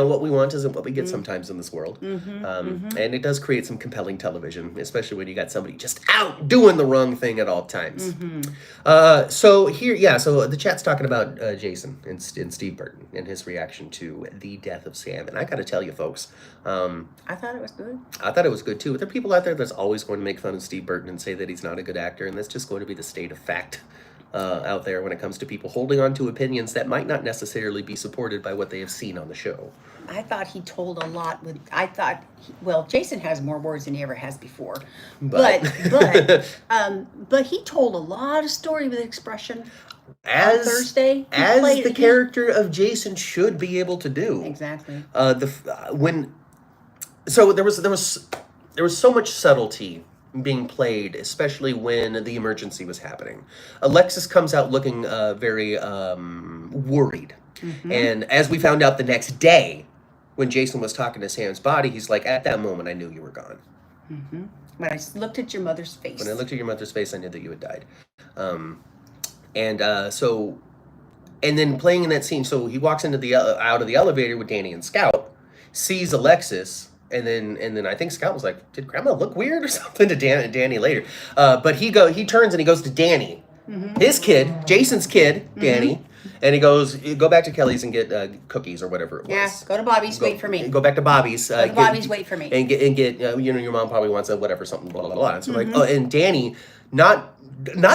what we want isn't what we get sometimes in this world. And it does create some compelling television, especially when you got somebody just out doing the wrong thing at all times. So the chat's talking about Jason and Steve Burton and his reaction to the death of Sam, and I got to tell you, folks, I thought it was good. I thought it was good, too. But there are people out there that's always going to make fun of Steve Burton and say that he's not a good actor, and that's just going to be the state of fact out there when it comes to people holding on to opinions that might not necessarily be supported by what they have seen on the show. I thought he told a lot Jason has more words than he ever has before. But he told a lot of story with expression on Thursday. As the character of Jason should be able to do. Exactly. So there was so much subtlety being played, especially when the emergency was happening. Alexis comes out looking very worried. And as we found out the next day, when Jason was talking to Sam's body, he's like, at that moment, I knew you were gone. When I looked at your mother's face. When I looked at your mother's face, I knew that you had died. And then playing in that scene, so he walks into the out of the elevator with Danny and Scout, sees Alexis, and then I think Scout was like, "Did Grandma look weird or something?" to Danny later. But he turns and he goes to Danny, his kid, Jason's kid, Danny. And he goes, go back to Kelly's and get cookies or whatever it was. Yeah, go to Bobby's, wait for me. Go back to Bobby's. Go to Bobby's, wait for me. And get your mom probably wants a whatever, something, blah, blah, blah. And so and Danny, not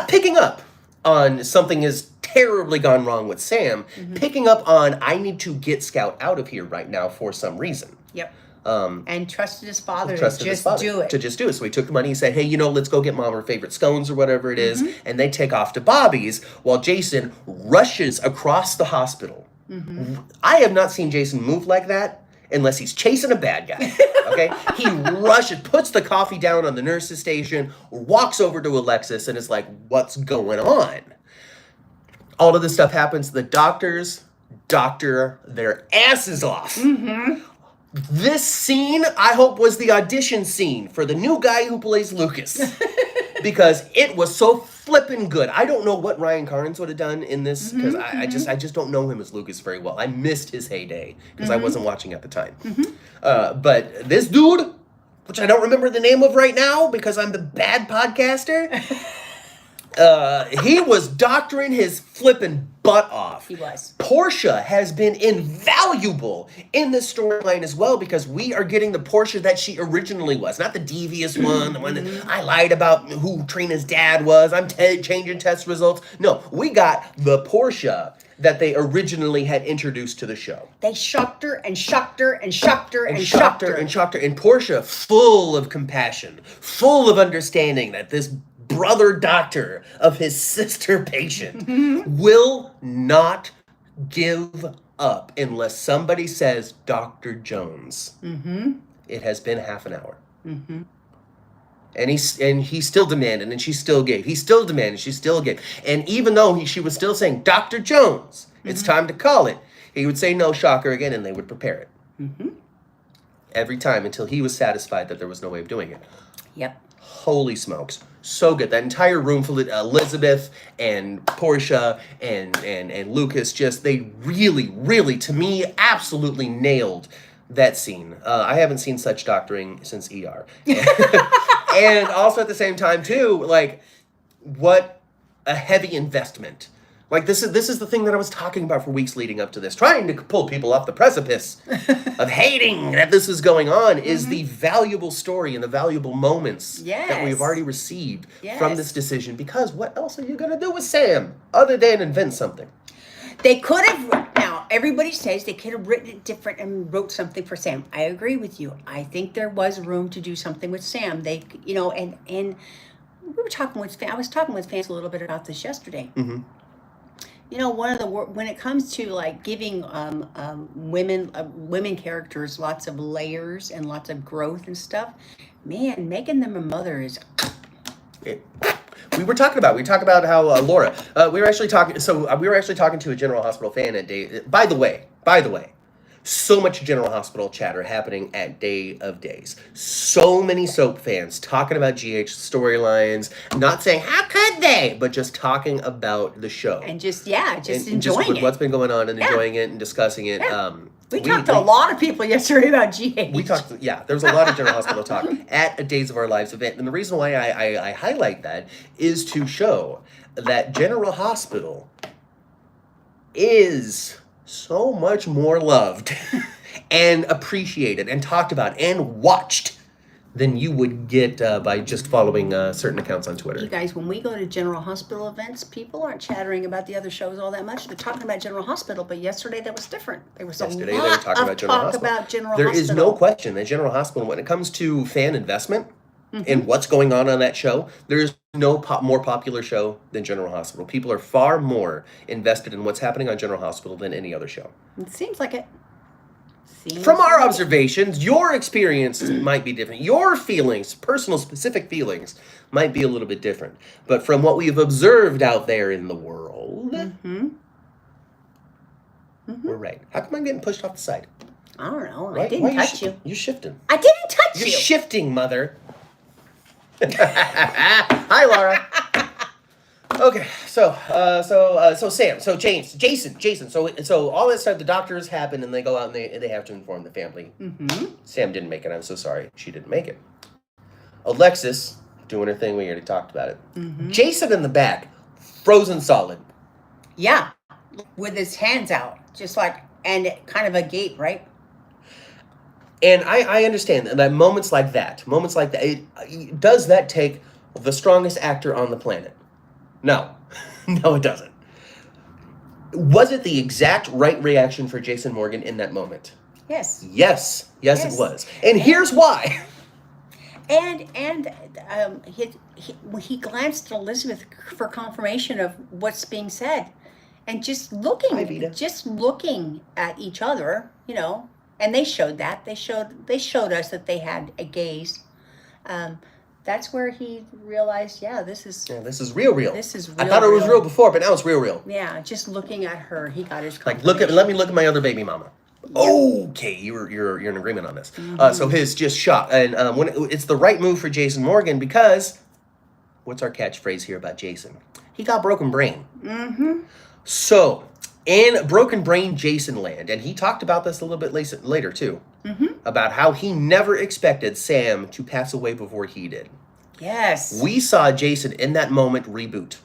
picking up on something has terribly gone wrong with Sam, picking up on, I need to get Scout out of here right now for some reason. Yep. And trusted his father to just do it. So he took the money and said, hey, let's go get Mom her favorite scones or whatever it is. And they take off to Bobby's while Jason rushes across the hospital. I have not seen Jason move like that unless he's chasing a bad guy. Okay? He rushes, puts the coffee down on the nurse's station, walks over to Alexis and is like, what's going on? All of this stuff happens. The doctors doctor their asses off. This scene, I hope, was the audition scene for the new guy who plays Lucas. Because it was so flippin' good. I don't know what Ryan Carnes would have done in this, because I just don't know him as Lucas very well. I missed his heyday, because I wasn't watching at the time. But this dude, which I don't remember the name of right now, because I'm the bad podcaster, he was doctoring his flippin' butt off. He was. Portia has been invaluable in this storyline as well, because we are getting the Portia that she originally was. Not the devious one, the one that I lied about who Trina's dad was. I'm changing test results. No, we got the Portia that they originally had introduced to the show. They shocked her and shocked her and shocked her and shocked her. And shocked her. And Portia, full of compassion, full of understanding that this brother doctor of his sister patient will not give up unless somebody says, Dr. Jones. It has been half an hour. And he still demanded, and she still gave. He still demanded, she still gave. And even though she was still saying, Dr. Jones, it's time to call it, he would say no, shocker again, and they would prepare it. Every time until he was satisfied that there was no way of doing it. Yep. Holy smokes. So good. That entire room full of Elizabeth and Portia and Lucas, they really, to me, absolutely nailed that scene. I haven't seen such doctoring since ER. And also at the same time, too, what a heavy investment. This is the thing that I was talking about for weeks leading up to this. Trying to pull people off the precipice of hating that this is going on is the valuable story and the valuable moments that we've already received from this decision. Because what else are you going to do with Sam other than invent something? They could have, now everybody says they could have written it different and wrote something for Sam. I agree with you. I think there was room to do something with Sam. They, and we were talking with fans, I was talking with fans a little bit about this yesterday. One of the when it comes to giving women characters lots of layers and lots of growth and stuff, man, making them a mother is. We talk about how Laura. We were actually talking to a General Hospital fan at Day. By the way, so much General Hospital chatter happening at Day of Days. So many soap fans talking about GH storylines, not saying how could they, but just talking about the show and just enjoying it. What's been going on and enjoying it and discussing it. We talked to a lot of people yesterday about GH. There was a lot of General Hospital talk at a Days of Our Lives event. And the reason why I highlight that is to show that General Hospital is so much more loved and appreciated and talked about and watched than you would get by just following certain accounts on Twitter. You guys, when we go to General Hospital events, people aren't chattering about the other shows all that much. They're talking about General Hospital, but yesterday that was different. There was yesterday a lot they were talking of about General talk Hospital. about General There Hospital. is no question that General Hospital, when it comes to fan investment and what's going on that show, there is no more popular show than General Hospital. People are far more invested in what's happening on General Hospital than any other show. It seems like it. From our observations, your experience might be different. Your feelings, personal, specific feelings, might be a little bit different. But from what we've observed out there in the world, we're right. How come I'm getting pushed off the side? I don't know. I didn't touch you. You're shifting. I didn't touch you. You're shifting, mother. Hi, Laura. Okay, so Jason. So all this stuff, the doctors happen, and they go out and they have to inform the family. Mm-hmm. Sam didn't make it. I'm so sorry. She didn't make it. Alexis doing her thing. We already talked about it. Mm-hmm. Jason in the back, frozen solid. Yeah, with his hands out, just like, and kind of a gate, right? And I understand that moments like that, does that take the strongest actor on the planet? No. No, it doesn't. Was it the exact right reaction for Jason Morgan in that moment? Yes. Yes, it was. And here's why. And he glanced at Elizabeth for confirmation of what's being said, and just looking at each other, and they showed that they showed us that they had a gaze. That's where he realized, this is real. This is real. I thought it was real before, but now it's real. Yeah, just looking at her, he got his like let me look at my other baby mama. Okay, you're in agreement on this. Mm-hmm. So his just shock, and when it's the right move for Jason Morgan, because what's our catchphrase here about Jason? He got broken brain. Mm-hmm. So in Broken Brain Jason land, and he talked about this a little bit later too, about how he never expected Sam to pass away before he did. Yes. We saw Jason in that moment reboot.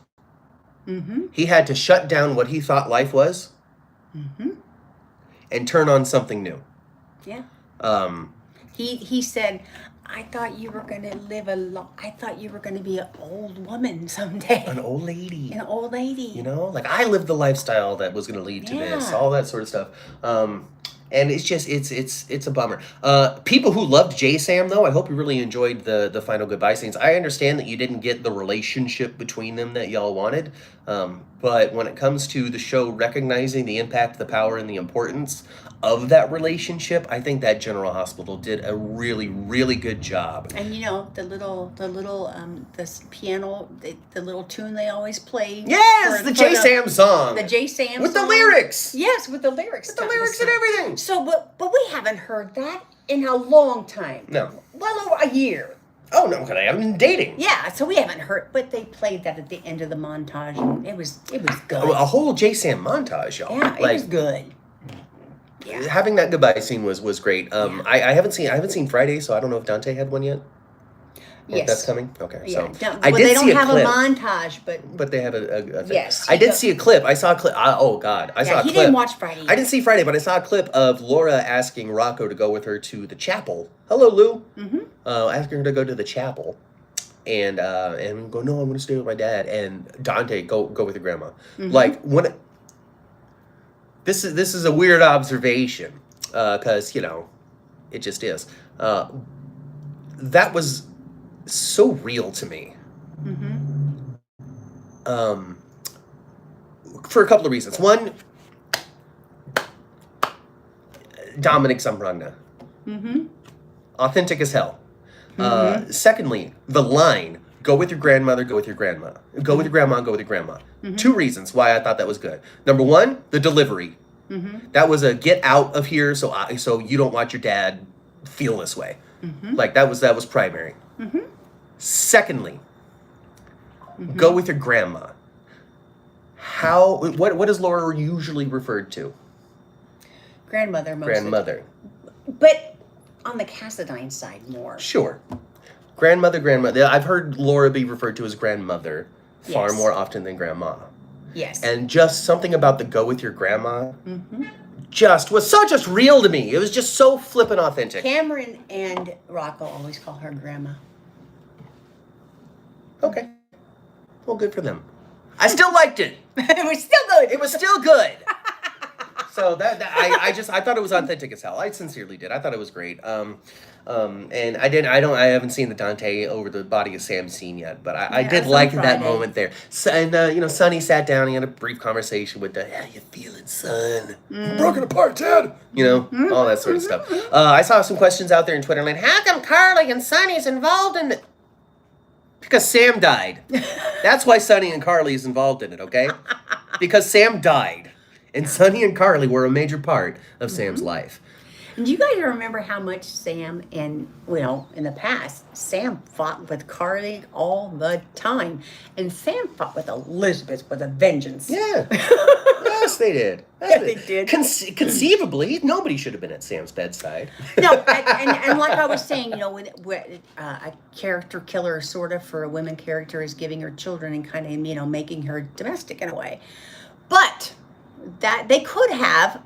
Mm-hmm. He had to shut down what he thought life was. Mm-hmm. And turn on something new. Yeah. He said, I thought you were going to live I thought you were going to be an old woman someday. An old lady. Like I lived the lifestyle that was going to lead to this, all that sort of stuff. And it's just, it's a bummer. People who loved J-Sam, though, I hope you really enjoyed the final goodbye scenes. I understand that you didn't get the relationship between them that y'all wanted. But when it comes to the show recognizing the impact, the power, and the importance of that relationship, I think that General Hospital did a really, really good job. And this piano, the little tune they always play. Yes, the J-Sam song. The J-Sam with song. the lyrics. Yes, with the lyrics. With the lyrics and everything. So, but we haven't heard that in a long time. No. Well over a year. Oh, no, because I haven't been dating. Yeah, so we haven't heard, but they played that at the end of the montage, and it was good. A whole J-Sam montage, y'all. Yeah, it was good. Yeah. Having that goodbye scene was great. I haven't seen Friday, so I don't know if Dante had one yet. Or if that's coming. Okay, yeah. so I did they don't have a montage, but they have a thing. Yes, I did see a clip. I saw a clip. Oh God, I saw a clip. He didn't watch Friday. I didn't see Friday, but I saw a clip of Laura asking Rocco to go with her to the chapel. Hello, Lou. Mm-hmm. Asking her to go to the chapel. And go, no, I'm going to stay with my dad. And Dante, go with your grandma. Mm-hmm. Like this is a weird observation, because it just is. That was so real to me. Mm-hmm. For a couple of reasons. One, Dominic Zambrana. Mm-hmm. Authentic as hell. Secondly, the line, go with your grandmother, go with your grandma. Go with your grandma, go with your grandma. Mm-hmm. Two reasons why I thought that was good. Number one, the delivery. Mm-hmm. That was a get out of here so you don't watch your dad feel this way. Mm-hmm. Like that was primary. Mm-hmm. Secondly, go with your grandma. What is Laura usually referred to? Grandmother mostly. Grandmother. But on the Cassadine side more. Sure. Grandmother. I've heard Laura be referred to as grandmother far more often than grandma. Yes. And just something about the go with your grandma just was so just real to me. It was just so flippin' authentic. Cameron and Rocco always call her grandma. Okay. Well, good for them. I still liked it. It was still good. It was still good. So I thought it was authentic as hell. I sincerely did. I thought it was great. And I haven't seen the Dante over the body of Sam scene yet, but I did like that moment there. So, and Sonny sat down. He had a brief conversation with how you feeling, son? I'm broken apart, Dad. All that sort of stuff. I saw some questions out there in Twitter like, how come Carly and Sonny's involved in it? Because Sam died. That's why Sonny and Carly is involved in it, okay? Because Sam died. And Sonny and Carly were a major part of Sam's life. And you guys remember how much Sam and, in the past, Sam fought with Carly all the time. And Sam fought with Elizabeth with a vengeance. Yeah. Yes, they did. Yeah, they did. Conceivably, nobody should have been at Sam's bedside. No, and like I was saying, with a character killer sort of for a women character is giving her children and kind of, making her domestic in a way. But that they could have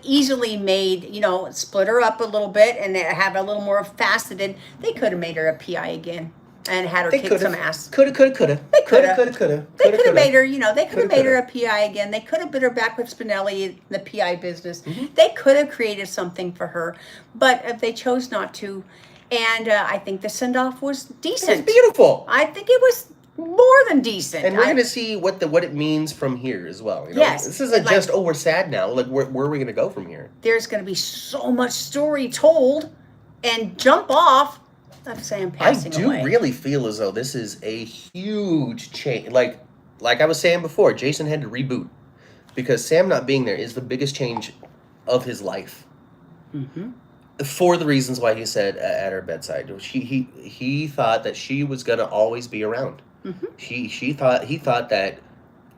easily made, split her up a little bit and have a little more faceted. They could have made her a PI again and had her kick some ass. Coulda. They could have made her, they could have made her a PI again. They could have put her back with Spinelli in the PI business. Mm-hmm. They could have created something for her, but they chose not to. And I think the send-off was decent. It was beautiful. I think it was more than decent. And we're going to see what it means from here as well. Yes. This isn't just, we're sad now. Like, where are we going to go from here? There's going to be so much story told and jump off of Sam passing away. I do really feel as though this is a huge change. Like I was saying before, Jason had to reboot because Sam not being there is the biggest change of his life. Mm-hmm. For the reasons why he said at her bedside. He thought that she was going to always be around. Mm-hmm. He thought that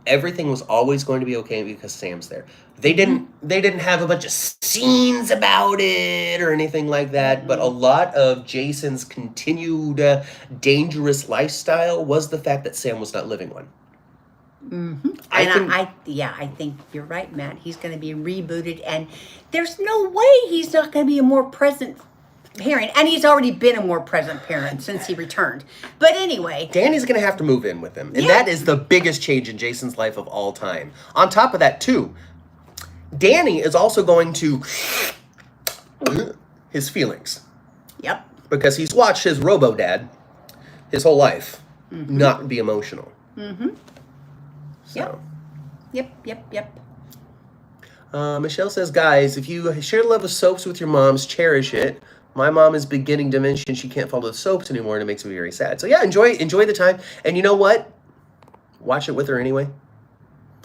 everything was always going to be okay because Sam's there. They didn't have a bunch of scenes about it or anything like that, but a lot of Jason's continued dangerous lifestyle was the fact that Sam was not living one. Mm-hmm. I think you're right, Matt. He's going to be rebooted, and there's no way he's not going to be a more present parent. And he's already been a more present parent since he returned. But anyway, Danny's going to have to move in with him, and that is the biggest change in Jason's life of all time. On top of that, too, Danny is also going to his feelings. Yep. Because he's watched his robo-dad his whole life not be emotional. Mm-hmm. So. Yep. Michelle says, guys, if you share the love of soaps with your moms, cherish it. My mom is beginning dementia and she can't follow the soaps anymore, and it makes me very sad. So yeah, enjoy the time. And you know what? Watch it with her anyway.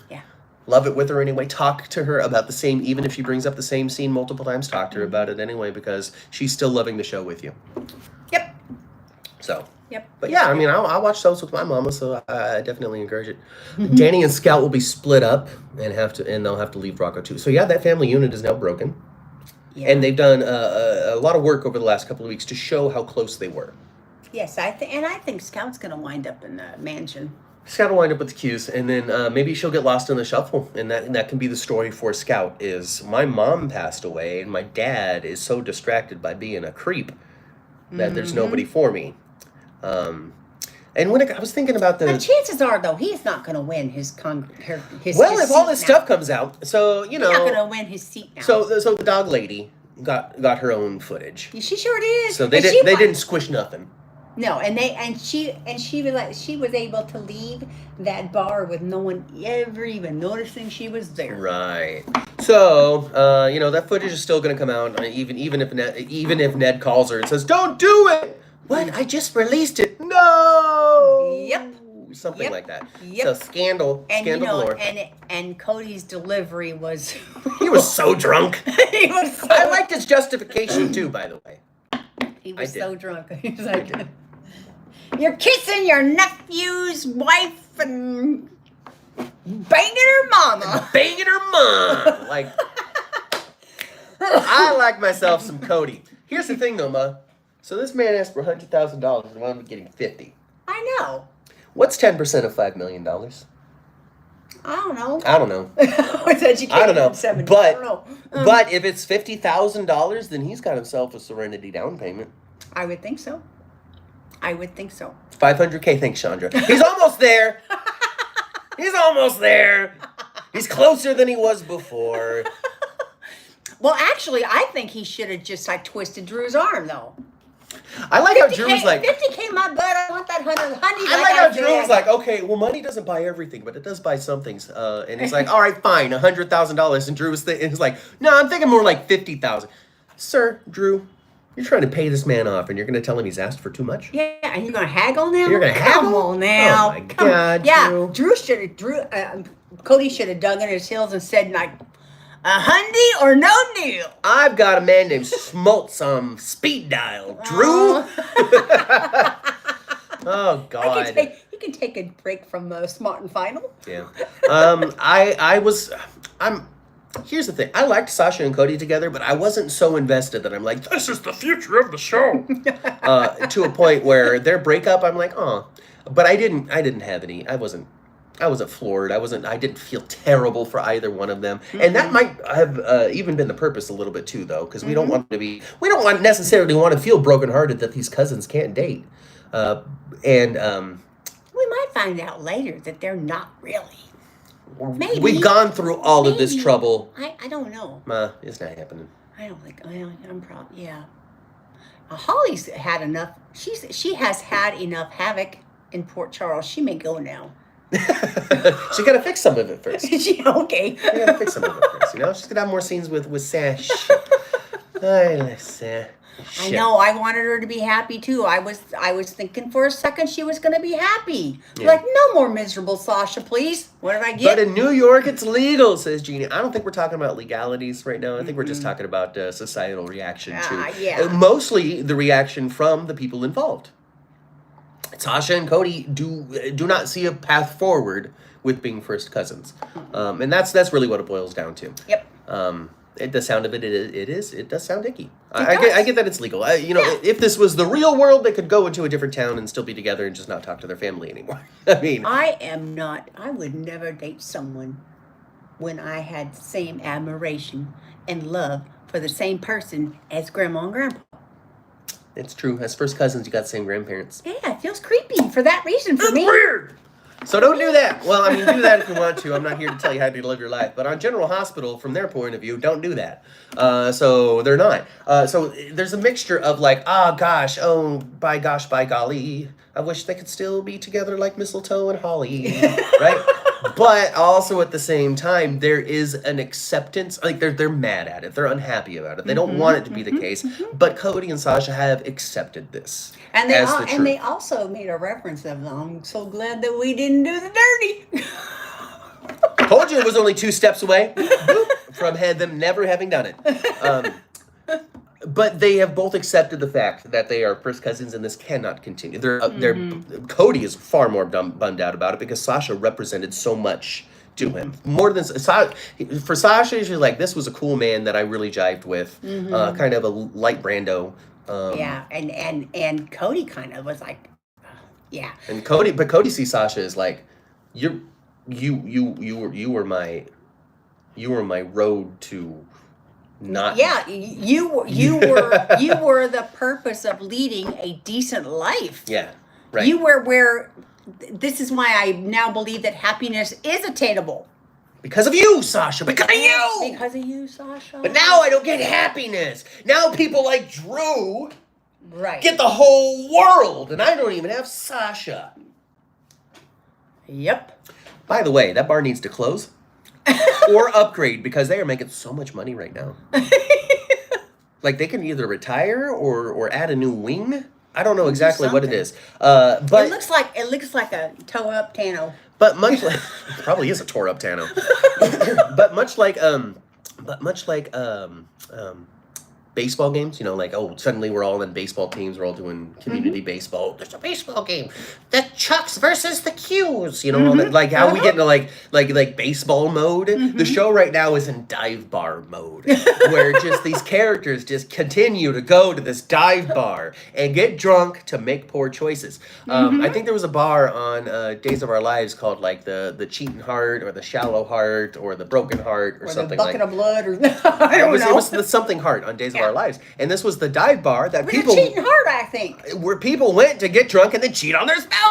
Yeah. Love it with her anyway. Talk to her about the same, even if she brings up the same scene multiple times, talk to her about it anyway, because she's still loving the show with you. Yep. So. Yep. But yeah, I mean, I watch soaps with my mama, so I definitely encourage it. Danny and Scout will be split up and they'll have to leave Rocco too. So yeah, that family unit is now broken. Yeah. And they've done a lot of work over the last couple of weeks to show how close they were. Yes, I think Scout's going to wind up in the mansion. Scout will wind up with the Q's, and then maybe she'll get lost in the shuffle, and that can be the story for Scout. Is my mom passed away, and my dad is so distracted by being a creep that there's nobody for me. And when I was thinking about the chances are, though, he's not going to win his if all this stuff comes out, so he's not going to win his seat now. So the dog lady got her own footage. She sure did. So they didn't squish nothing. No, she was able to leave that bar with no one ever even noticing she was there. Right. So that footage is still going to come out, even if Ned calls her and says, "Don't do it." What? I just released it. No. Yep. Something like that. Yep. So scandal galore. And Cody's delivery was. He was so drunk. He was. So I liked his justification too, by the way. He was so drunk. He was like, "You're kissing your nephew's wife and banging her mama." Banging her mom. Like, I like myself some Cody. Here's the thing, though, Ma. So this man asked for $100,000 and I'm getting $50,000. I know. What's 10% of $5 million? I don't know. I don't know. It's educated. I don't know. 70. But, I don't know. But if it's $50,000, then he's got himself a Serenity down payment. I would think so. $500K. Thanks, Chandra. He's almost there. He's almost there. He's closer than he was before. Well, actually, I think he should have just twisted Drew's arm, though. I like how Drew was like, $50K my butt, I want that 100. I like how Drew was like, okay, well, money doesn't buy everything, but it does buy some things. And he's like, all right, fine, $100,000. And Drew was like, no, I'm thinking more like $50,000. Sir, Drew, you're trying to pay this man off, and you're going to tell him he's asked for too much? Yeah, and you're going to haggle now? You're going to haggle? Come on now. Oh, my God, yeah, Drew. Cody should have dug in his heels and said, like, A hundy or no deal? I've got a man named Smoltz on speed dial. Drew? Oh, God. You can take a break from Smart and Final. Yeah. Here's the thing. I liked Sasha and Cody together, but I wasn't so invested that I'm like, this is the future of the show. To a point where their breakup, I'm like, oh. But I didn't have any. I wasn't floored. I didn't feel terrible for either one of them. Mm-hmm. And that might have even been the purpose a little bit too, though, because we don't necessarily want to feel brokenhearted that these cousins can't date. We might find out later that they're not really. Maybe. We've gone through all of this trouble. I don't know. It's not happening. I don't think. I'm probably, yeah. Holly's had enough. She has had enough havoc in Port Charles. She may go now. She got to fix some of it first. Okay. She got to fix some of it first. She's gonna have more scenes with Sash. I know. I wanted her to be happy too. I was thinking for a second she was going to be happy. Yeah. Like, no more miserable Sasha, please. What did I get? But in New York, it's legal, says Jeannie. I don't think we're talking about legalities right now. I think we're just talking about societal reaction to mostly the reaction from the people involved. Sasha and Cody do not see a path forward with being first cousins, and that's really what it boils down to. Yep. The sound of it does sound icky. I get that it's legal. If this was the real world, they could go into a different town and still be together and just not talk to their family anymore. I would never date someone when I had the same admiration and love for the same person as Grandma and Grandpa. It's true. As first cousins, you got the same grandparents. Yeah, it feels creepy for that reason for me. Weird. So don't do that. Well, do that if you want to. I'm not here to tell you how to live your life. But on General Hospital, from their point of view, don't do that. So they're not. So there's a mixture of like, by golly, I wish they could still be together like mistletoe and holly, right? But also at the same time, there is an acceptance. Like they're mad at it. They're unhappy about it. They don't want it to be the case. But Cody and Sasha have accepted this. And they also made a reference of, I'm so glad that we didn't do the dirty. Told you it was only 2 steps away from them never having done it. But they have both accepted the fact that they are first cousins and this cannot continue. Cody is far more bummed out about it because Sasha represented so much to him. More than for Sasha, she's like, this was a cool man that I really jived with. Kind of a light Brando. And Cody kind of was like, yeah. And Cody sees Sasha as like, you were my road to not. Yeah, you were the purpose of leading a decent life. Yeah, right. You were where. This is why I now believe that happiness is attainable. Because of you, Sasha. Because of you. Because of you, Sasha. But now I don't get happiness. Now people like Drew get the whole world, and I don't even have Sasha. Yep. By the way, that bar needs to close or upgrade because they are making so much money right now. Like they can either retire or add a new wing. I don't know exactly what it is. But it looks like a toe-up Tano. But much like it probably is a tore up Tano. but much like baseball games, suddenly we're all in baseball teams, we're all doing community baseball. There's a baseball game. The Chucks versus the Qs, all that, like how we get into like baseball mode. The show right now is in dive bar mode, where just these characters just continue to go to this dive bar and get drunk to make poor choices. I think there was a bar on Days of Our Lives called like the Cheating Heart or the Shallow Heart or the Broken Heart or something like that. Or the Bucket of Blood or I don't know. It was the Something Heart on Days of Our Lives. And this was the dive bar that people... Cheating Heart, I think. Where people went to get drunk and then cheat on their spouses.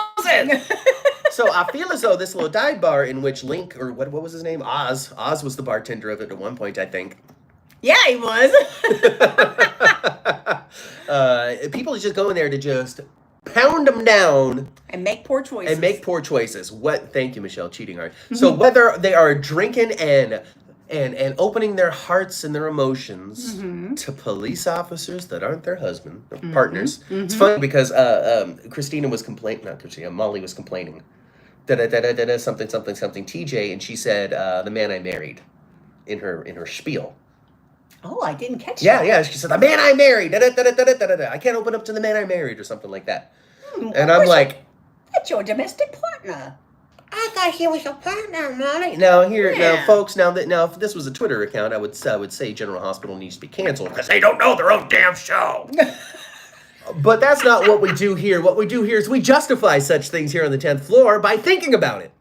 So I feel as though this little dive bar in which Link, or what was his name? Oz was the bartender of it at one point, I think. Yeah, he was. People just go in there to just pound them down. And make poor choices. Thank you, Michelle, Cheating Heart. So whether they are drinking and opening their hearts and their emotions to police officers that aren't their husband, or partners. It's funny because Molly was complaining. Something, TJ, and she said, the man I married. her spiel. Oh, I didn't catch Yeah, that. yeah. She said, "The man I married. I can't open up to the man I married," or something like that. And I'm like, that's your domestic partner. I thought he was your partner, Molly. Now, folks. Now, if this was a Twitter account, I would say General Hospital needs to be canceled because they don't know their own damn show. But that's not what we do here. What we do here is we justify such things here on the 10th floor by thinking about it.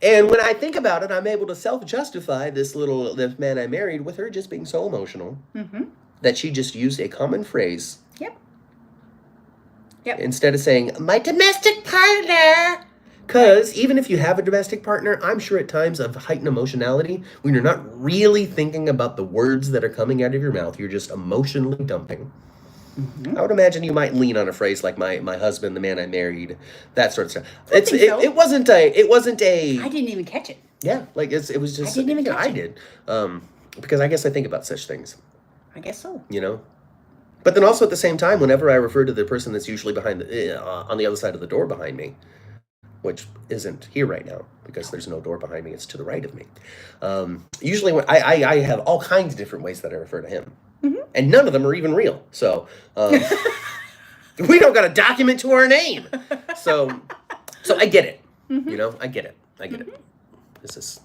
And when I think about it, I'm able to self-justify this man I married with her just being so emotional that she just used a common phrase. Yep. Instead of saying, my domestic partner. Because even if you have a domestic partner, I'm sure at times of heightened emotionality, when you're not really thinking about the words that are coming out of your mouth, you're just emotionally dumping. I would imagine you might lean on a phrase like my husband, the man I married, that sort of stuff. It wasn't a. I didn't even catch it. Yeah, like it was just. I didn't even catch it. I did, because I guess I think about such things. I guess so. But then also at the same time, whenever I refer to the person that's usually behind on the other side of the door behind me, which isn't here right now because there's no door behind me, it's to the right of me. Usually when I have all kinds of different ways that I refer to him. And none of them are even real. So we don't got a document to our name. So I get it. I get it. This is,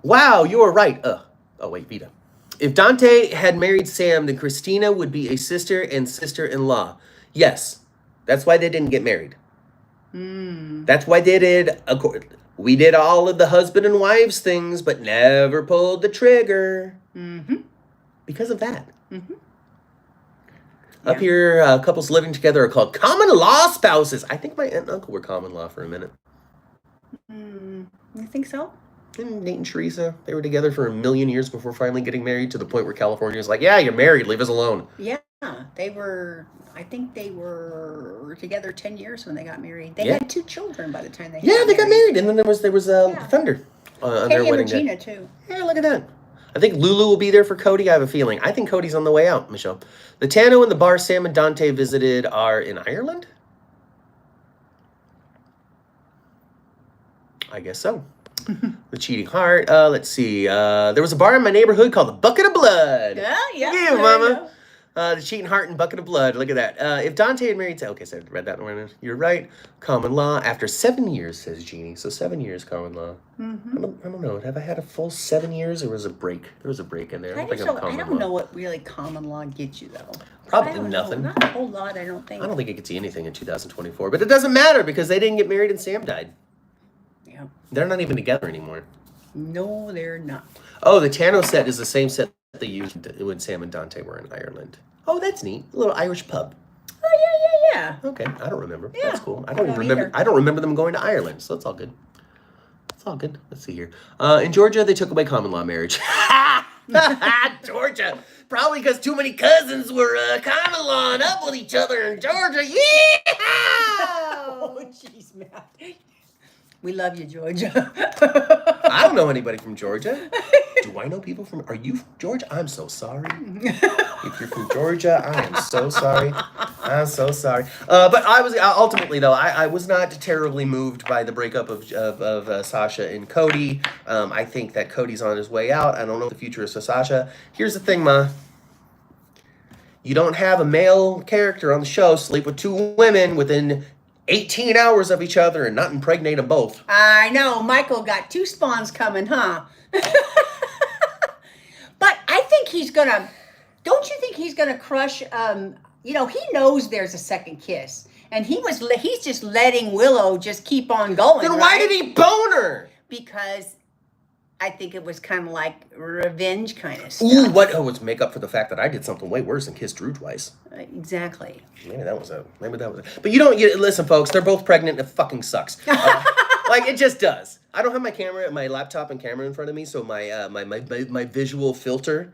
wow, you're right. Oh wait, Vita. If Dante had married Sam, then Christina would be a sister and sister-in-law. Yes, that's why they didn't get married. That's why they did. We did all of the husband and wives things, but never pulled the trigger. Because of that. Up here, couples living together are called common law spouses. I think my aunt and uncle were common law for a minute. You think so? And Nate and Teresa, they were together for 1,000,000 years before finally getting married, to the point where California was like, yeah, you're married, leave us alone. Yeah, I think they were together 10 years when they got married. They had 2 children by the time they got married. And then there was thunder on their Katie and wedding Regina, day. too. Yeah, look at that. I think Lulu will be there for Cody. I have a feeling. I think Cody's on the way out, Michelle. The Tano and the bar Sam and Dante visited are in Ireland? I guess so. The Cheating Heart. Let's see. There was a bar in my neighborhood called the Bucket of Blood. Yeah, Mama. The Cheating Heart and Bucket of Blood. Look at that. If Dante had married... Okay, so I read that one. You're right. Common law. After 7 years, says Jeannie. So 7 years, common law. I don't know. Have I had a full 7 years, or was a break? There was a break in there. I don't know what really common law gets you, though. Probably nothing. Not a whole lot, I don't think. I don't think it gets you anything in 2024. But it doesn't matter, because they didn't get married and Sam died. Yeah. They're not even together anymore. No, they're not. Oh, the Tano set is the same set they used when Sam and Dante were in Ireland. Oh, that's neat. A little Irish pub. Oh, yeah. Okay, I don't remember. Yeah, That's cool. I don't don't remember. either. I don't remember them going to Ireland, so it's all good. It's all good. Let's see here. In Georgia, they took away common law marriage. Georgia, probably because too many cousins were common lawing up with each other in Georgia. Yeah. Oh, jeez, Matt. We love you, Georgia. I don't know anybody from Georgia. Do I know people from... Are you from Georgia? I'm so sorry. If you're from Georgia, I am so sorry. I'm so sorry. But I was... ultimately, though, I was not terribly moved by the breakup of Sasha and Cody. I think that Cody's on his way out. I don't know what the future is for Sasha. Here's the thing, Ma. You don't have a male character on the show sleep with 2 women within 18 hours of each other and not impregnate them both. I know. Michael got 2 spawns coming, huh? But I think he's gonna... Don't you think he's gonna crush... he knows there's a second kiss. And he's just letting Willow just keep on going, Then why did he bone her? Because I think it was kind of like revenge kind of stuff. Ooh, what? Oh, it was make up for the fact that I did something way worse and kissed Drew twice. Exactly. Maybe that was a. But listen, folks. They're both pregnant. And it fucking sucks. Like it just does. I don't have my laptop and camera in front of me, so my visual filter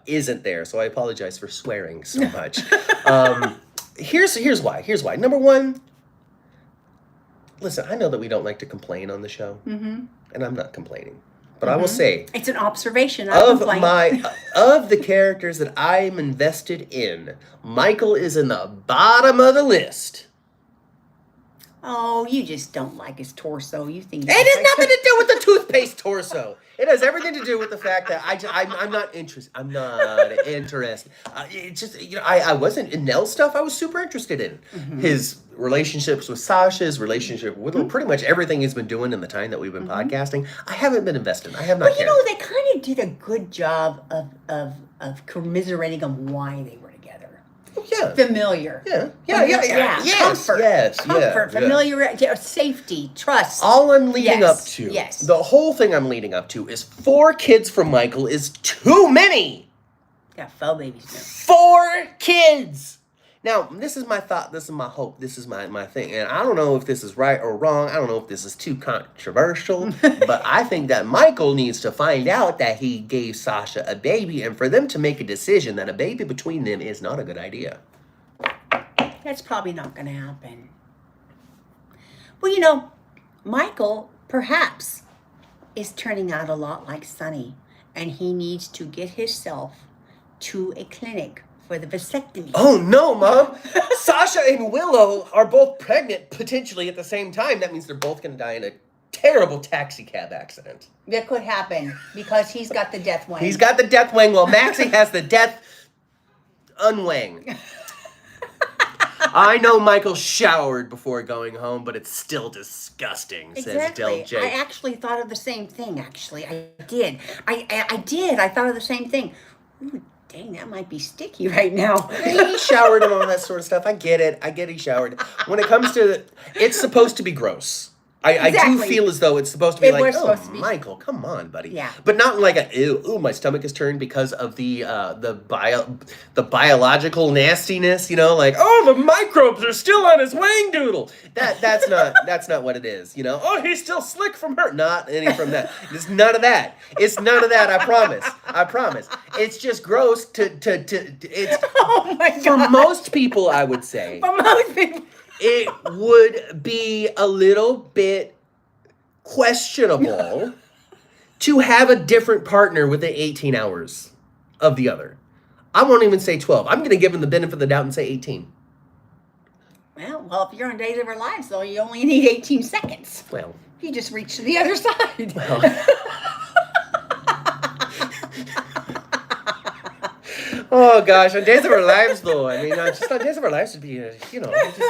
isn't there. So I apologize for swearing so much. Here's why. Number one. Listen, I know that we don't like to complain on the show, and I'm not complaining. But I will say, it's an observation. Of the characters that I'm invested in, Michael is in the bottom of the list. Oh, you just don't like his torso. You think It has nothing to do with the toothpaste torso. It has everything to do with the fact that I'm not interested. I'm not interested. It's just, I wasn't in Nell's stuff. I was super interested in his relationships with Sasha, his relationship with pretty much everything he's been doing in the time that we've been podcasting. I haven't been invested. I have not. But they kind of did a good job of commiserating on why they were together. Yeah. Familiar. Yeah. Comfort, familiar, safety, trust. All I'm leading up to, Yes. the whole thing I'm leading up to is 4 kids from Michael is too many. Got 4 babies now. 4 kids. Now, this is my thought, this is my hope, this is my thing. And I don't know if this is right or wrong. I don't know if this is too controversial. But I think that Michael needs to find out that he gave Sasha a baby. And for them to make a decision that a baby between them is not a good idea. That's probably not going to happen. Well, Michael perhaps is turning out a lot like Sonny. And he needs to get himself to a clinic for the vasectomy. Oh no, Mom! Sasha and Willow are both pregnant potentially at the same time. That means they're both going to die in a terrible taxi cab accident. That could happen because he's got the death wing. He's got the death wing while Maxie has the death unwing. I know Michael showered before going home, but it's still disgusting, says Del J. I actually thought of the same thing, actually. I did. I did. I thought of the same thing. Ooh, dang, that might be sticky right now. He showered and all that sort of stuff. I get it. He showered. When it comes to, it's supposed to be gross. I do feel as though it's supposed to be Michael, come on, buddy. Yeah. But not like ooh, my stomach is turned because of the biological nastiness, the microbes are still on his wang doodle. That's not what it is, Oh, he's still slick from her. Not any from that. It's none of that. I promise. It's just gross it's Oh my God. For most people, I would say. For most people. It would be a little bit questionable to have a different partner within 18 hours of the other. I won't even say 12. I'm going to give him the benefit of the doubt and say 18. Well, if you're on Days of Our Lives, though, you only need 18 seconds. Well. You just reach to the other side. Well. Oh gosh, on Days of Our Lives though, just on Days of Our Lives would be, just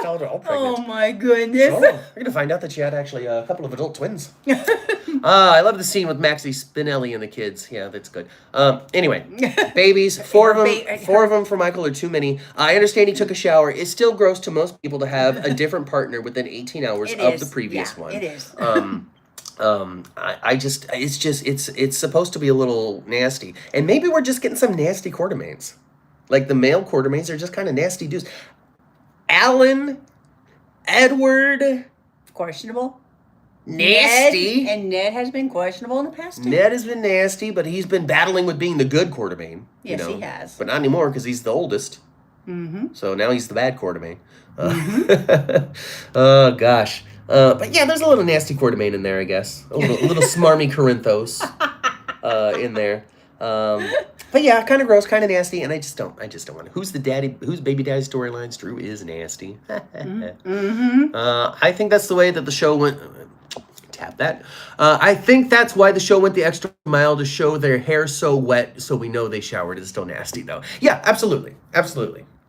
all pregnant. Oh my goodness. So, we're going to find out that she had actually a couple of adult twins. I love the scene with Maxie Spinelli and the kids. Yeah, that's good. Anyway, babies, 4 of them for Michael are too many. I understand he took a shower. It's still gross to most people to have a different partner within 18 hours of the previous one. It is. It's supposed to be a little nasty. And maybe we're just getting some nasty quartermains. Like the male quartermains are just kind of nasty dudes. Alan, Edward. Questionable. Nasty. Ned has been questionable in the past too. Ned has been nasty, but he's been battling with being the good quartermain. Yes, he has. But not anymore because he's the oldest. Mm-hmm. So now he's the bad quartermain. Oh, gosh. But yeah, there's a little nasty quartermain in there, I guess. A little smarmy Corinthos in there. But yeah, kind of gross, kind of nasty, and I just don't want it. Who's baby daddy storylines? Drew is nasty. I think that's the way that the show went. Tap that. I think that's why the show went the extra mile to show their hair so wet, so we know they showered. It's still nasty though. Yeah, absolutely.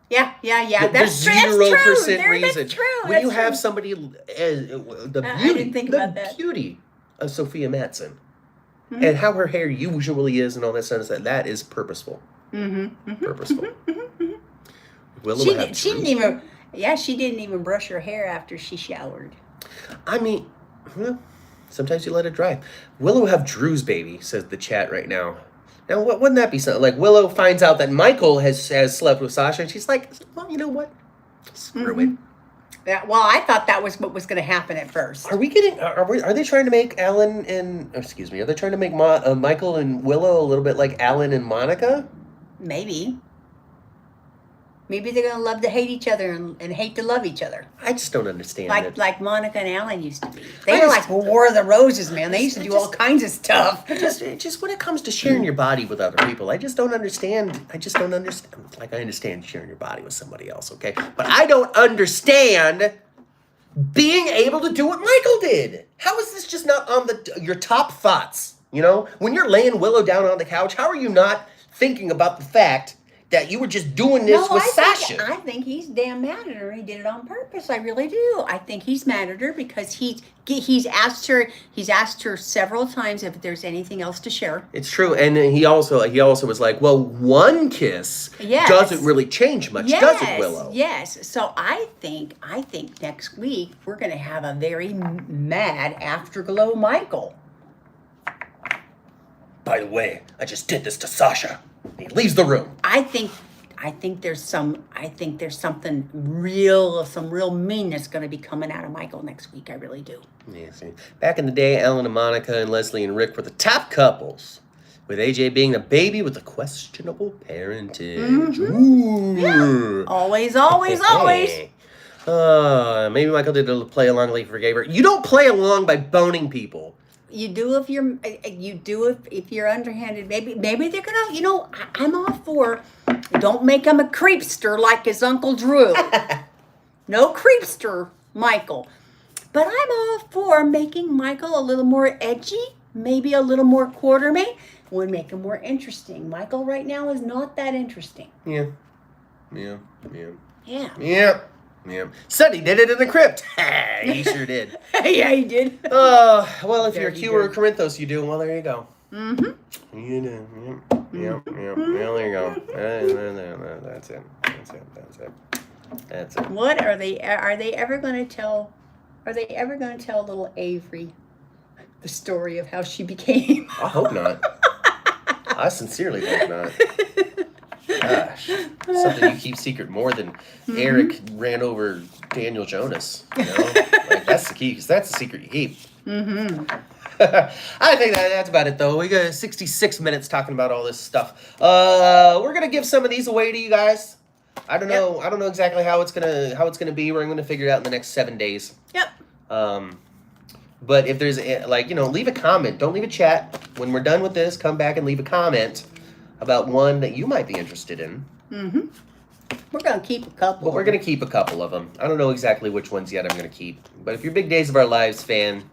Yeah. There's 0% reason. That's true. When you have somebody, the beauty of Sophia Matson, and how her hair usually is, and all that stuff, that is purposeful. Purposeful. She didn't even brush her hair after she showered. Sometimes you let it dry. Willow will have Drew's baby, says the chat right now. Now, wouldn't that be something? Like, Willow finds out that Michael has slept with Sasha, and she's like, well, you know what? Screw it. Yeah, well, I thought that was what was going to happen at first. Are they trying to make are they trying to make Michael and Willow a little bit like Alan and Monica? Maybe they're going to love to hate each other and hate to love each other. I just don't understand like Monica and Alan used to be. They were like War of the Roses, man. They used to do all kinds of stuff. Just when it comes to sharing your body with other people, I just don't understand. Like, I understand sharing your body with somebody else, okay? But I don't understand being able to do what Michael did. How is this just not on your top thoughts? You know, when you're laying Willow down on the couch, how are you not thinking about the fact that you were just doing this with Sasha? I think he's damn mad at her. He did it on purpose. I really do. I think he's mad at her because he's asked her several times if there's anything else to share. It's true, and he also was like, "Well, one kiss doesn't really change much, does it, Willow?" Yes. So I think next week we're going to have a very mad afterglow, Michael. By the way, I just did this to Sasha. He leaves the room. I think there's something real, some real meanness going to be coming out of Michael next week. I really do. Yeah, see. Back in the day, Ellen and Monica and Leslie and Rick were the top couples, with AJ being the baby with the questionable parentage. Mm-hmm. Yeah. Always. Maybe Michael did a play along like he forgave her. You don't play along by boning people. You do if you're underhanded. Maybe they're gonna. I'm all for. Don't make him a creepster like his Uncle Drew. No creepster, Michael. But I'm all for making Michael a little more edgy, maybe a little more quartermain. Would make him more interesting. Michael right now is not that interesting. Yeah. Sonny did it in the crypt. He sure did. Yeah, he did. Well, if you're a Q or a Corinthos, you do. Well, there you go. Mm-hmm. You do. Yep. Well, there you go. That's it. What are they ever going to tell? Are they ever going to tell little Avery the story of how she became? I hope not. I sincerely hope not. Gosh, something you keep secret more than Eric ran over Daniel Jonas. You know, like that's the key, because that's the secret you keep. I think that's about it, though. We got 66 minutes talking about all this stuff. We're gonna give some of these away to you guys. I don't know. I don't know exactly how it's gonna be. We're gonna figure it out in the next 7 days. Yep. But if there's leave a comment. Don't leave a chat. When we're done with this, come back and leave a comment about one that you might be interested in. Mm-hmm. We're going to keep a couple. But we're going to keep a couple of them. I don't know exactly which ones yet I'm going to keep. But if you're a Big Days of Our Lives fan,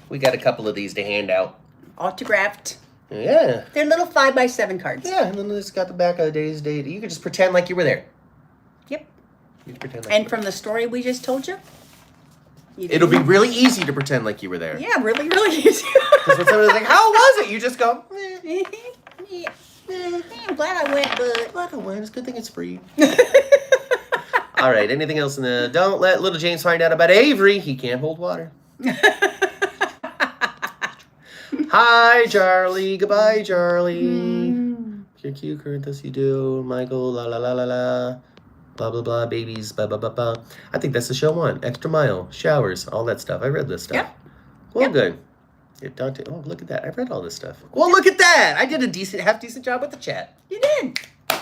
we got a couple of these to hand out. Autographed. Yeah. They're little 5x7 cards. Yeah, and then it's got the back of the day's date. You can just pretend like you were there. Yep. You can pretend like and from the story we just told you? It'll be really easy to pretend like you were there. Yeah, really, really easy. Because when somebody's like, how was it? You just go, Yeah. I'm glad I went, but... Glad I went. It's a good thing it's free. All right, anything else in the... Don't let little James find out about Avery. He can't hold water. Hi, Charlie. Goodbye, Charlie. You're cute, Corinthos, you do. Michael, la la la la la. Blah, blah, blah, babies, blah, blah, blah, blah. I think that's the show one. Extra mile, showers, all that stuff. I read this stuff. Yep. Well, good. Dante, oh, look at that. I read all this stuff. Well, look at that. I did a half decent job with the chat. You did.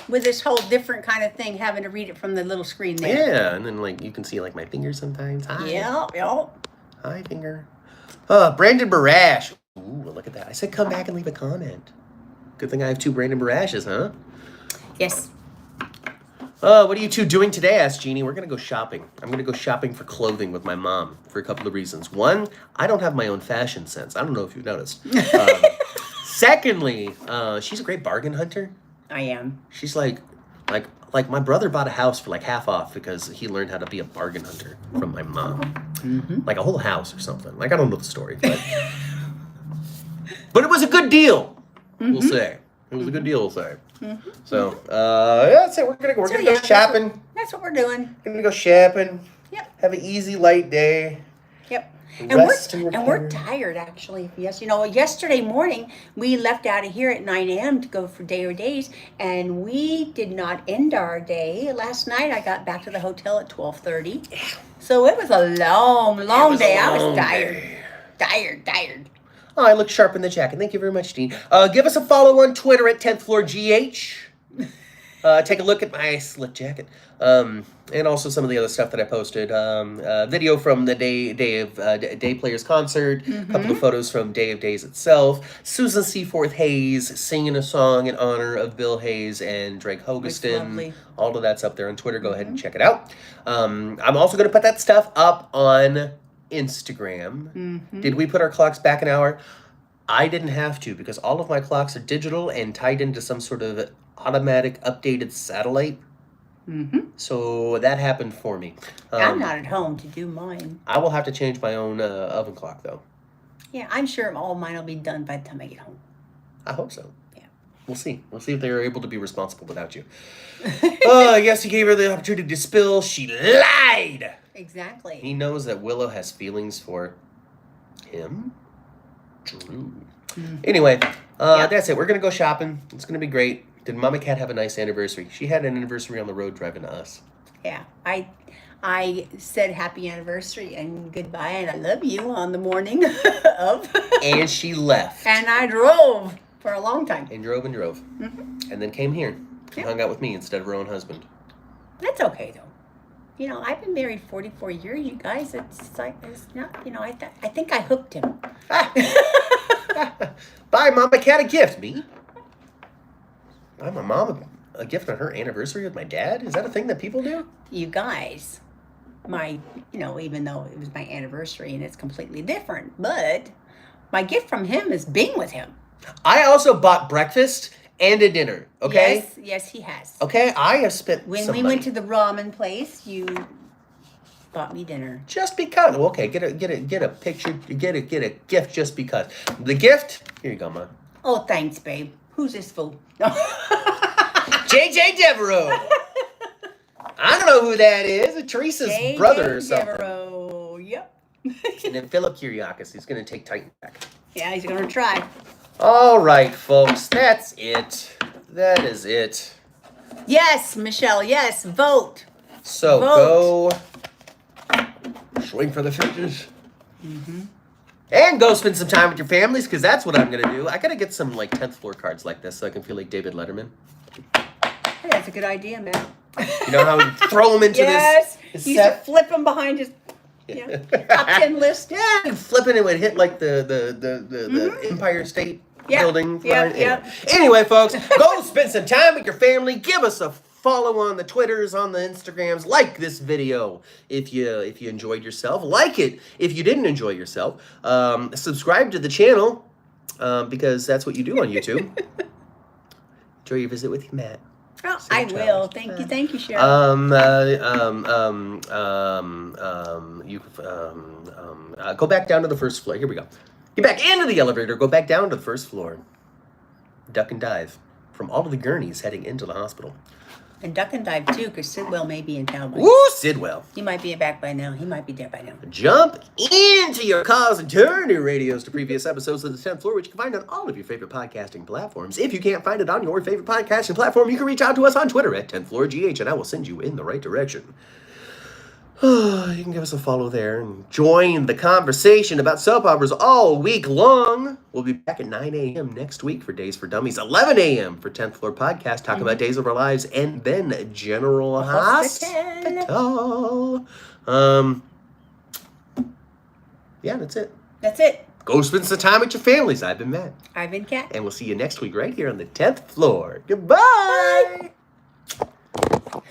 With this whole different kind of thing, having to read it from the little screen there. Yeah, and then, you can see, my finger sometimes. Hi. Yeah. Hi, finger. Brandon Barash. Ooh, look at that. I said come back and leave a comment. Good thing I have 2 Brandon Barashes, huh? Yes. What are you two doing today? Asked Jeannie. We're going to go shopping. I'm going to go shopping for clothing with my mom for a couple of reasons. One, I don't have my own fashion sense. I don't know if you've noticed. Secondly, she's a great bargain hunter. I am. She's like my brother bought a house for half off because he learned how to be a bargain hunter from my mom. Mm-hmm. Like a whole house or something. I don't know the story. But it was a good deal, we'll say. It was a good deal, we'll say. Mm-hmm. So, that's it. We're gonna go shopping. That's what we're doing. We're gonna go shopping. Yep. Have an easy, light day. Yep. And we're tired, actually. Yes, yesterday morning we left out of here at 9 a.m. to go for day or days, and we did not end our day. Last night I got back to the hotel at 12:30. Yeah. So it was a long day. I was tired. Tired. Oh, I look sharp in the jacket. Thank you very much, Dean. Give us a follow on Twitter at 10th Floor GH. Take a look at my slick jacket. And also some of the other stuff that I posted. Video from the Day Players concert. A couple of photos from Day of Days itself. Susan Seaforth Hayes singing a song in honor of Bill Hayes and Drake Hogestyn. All of that's up there on Twitter. Go ahead and check it out. I'm also going to put that stuff up on Instagram. Did we put our clocks back an hour? I didn't have to because all of my clocks are digital and tied into some sort of automatic updated satellite. So that happened for me. I'm not at home to do mine. I will have to change my own oven clock, though. Yeah, I'm sure all mine will be done by the time I get home. I hope so. Yeah. We'll see. We'll see if they're able to be responsible without you. Yes, he gave her the opportunity to spill. She lied. Exactly. He knows that Willow has feelings for him. True. Anyway, that's it. We're going to go shopping. It's going to be great. Did Mama Cat have a nice anniversary? She had an anniversary on the road driving to us. Yeah, I said happy anniversary and goodbye and I love you on the morning of. And she left. And I drove for a long time. And drove and drove. And then came here and hung out with me instead of her own husband. That's okay, though. You know, I've been married 44 years, you guys. It's like, it's not, you know, I think I hooked him. Buy Mama Cat a gift. Me? Buy my mom a gift on her anniversary with my dad? Is that a thing that people do? You guys, even though it was my anniversary and it's completely different, but my gift from him is being with him. I also bought breakfast and a dinner, okay? Yes, he has. Okay, I have spent When some we money. went to the ramen place, you bought me dinner. Just because. Well, okay, get a picture, get a gift just because. The gift, here you go, Mom. Oh, thanks, babe. Who's this fool? JJ Devereaux. I don't know who that is. Teresa's brother or something. Devereaux. Yep. And then Philip Kiriakis. He's going to take Titan back. Yeah, he's going to try. All right, folks. That's it. That is it. Yes, Michelle. Yes, vote. So Vote. go swing for the fences. And go spend some time with your families, because that's what I'm going to do. I got to get some, 10th floor cards like this so I can feel like David Letterman. Hey, that's a good idea, man. You know how we throw them into Yes. this He used to set? flip him behind his top 10 list. Yeah, and flipping it would hit the Empire State Building. Anyway, folks, go spend some time with your family. Give us a follow on the Twitters, on the Instagrams. Like this video if you enjoyed yourself. Like it if you didn't enjoy yourself. Subscribe to the channel because that's what you do on YouTube. Enjoy your visit with Matt. Oh, I will. Thank you, Cheryl. Go back down to the first floor. Here we go. Get back into the elevator. Go back down to the first floor. Duck and dive from all of the gurneys heading into the hospital. And duck and dive too, because Sidwell may be in town. Woo, Sidwell. He might be back by now. He might be there by now. Jump into your cars and turn your radios to previous episodes of the 10th Floor, which you can find on all of your favorite podcasting platforms. If you can't find it on your favorite podcasting platform, you can reach out to us on Twitter at 10th Floor GH, and I will send you in the right direction. You can give us a follow there and join the conversation about soap operas all week long. We'll be back at 9 a.m. next week for Days for Dummies, 11 a.m. for 10th Floor Podcast, talking about Days of Our Lives, and then General Hospital. Yeah, that's it. That's it. Go spend some time with your families. I've been Matt. I've been Kat. And we'll see you next week right here on the 10th Floor. Goodbye. Bye.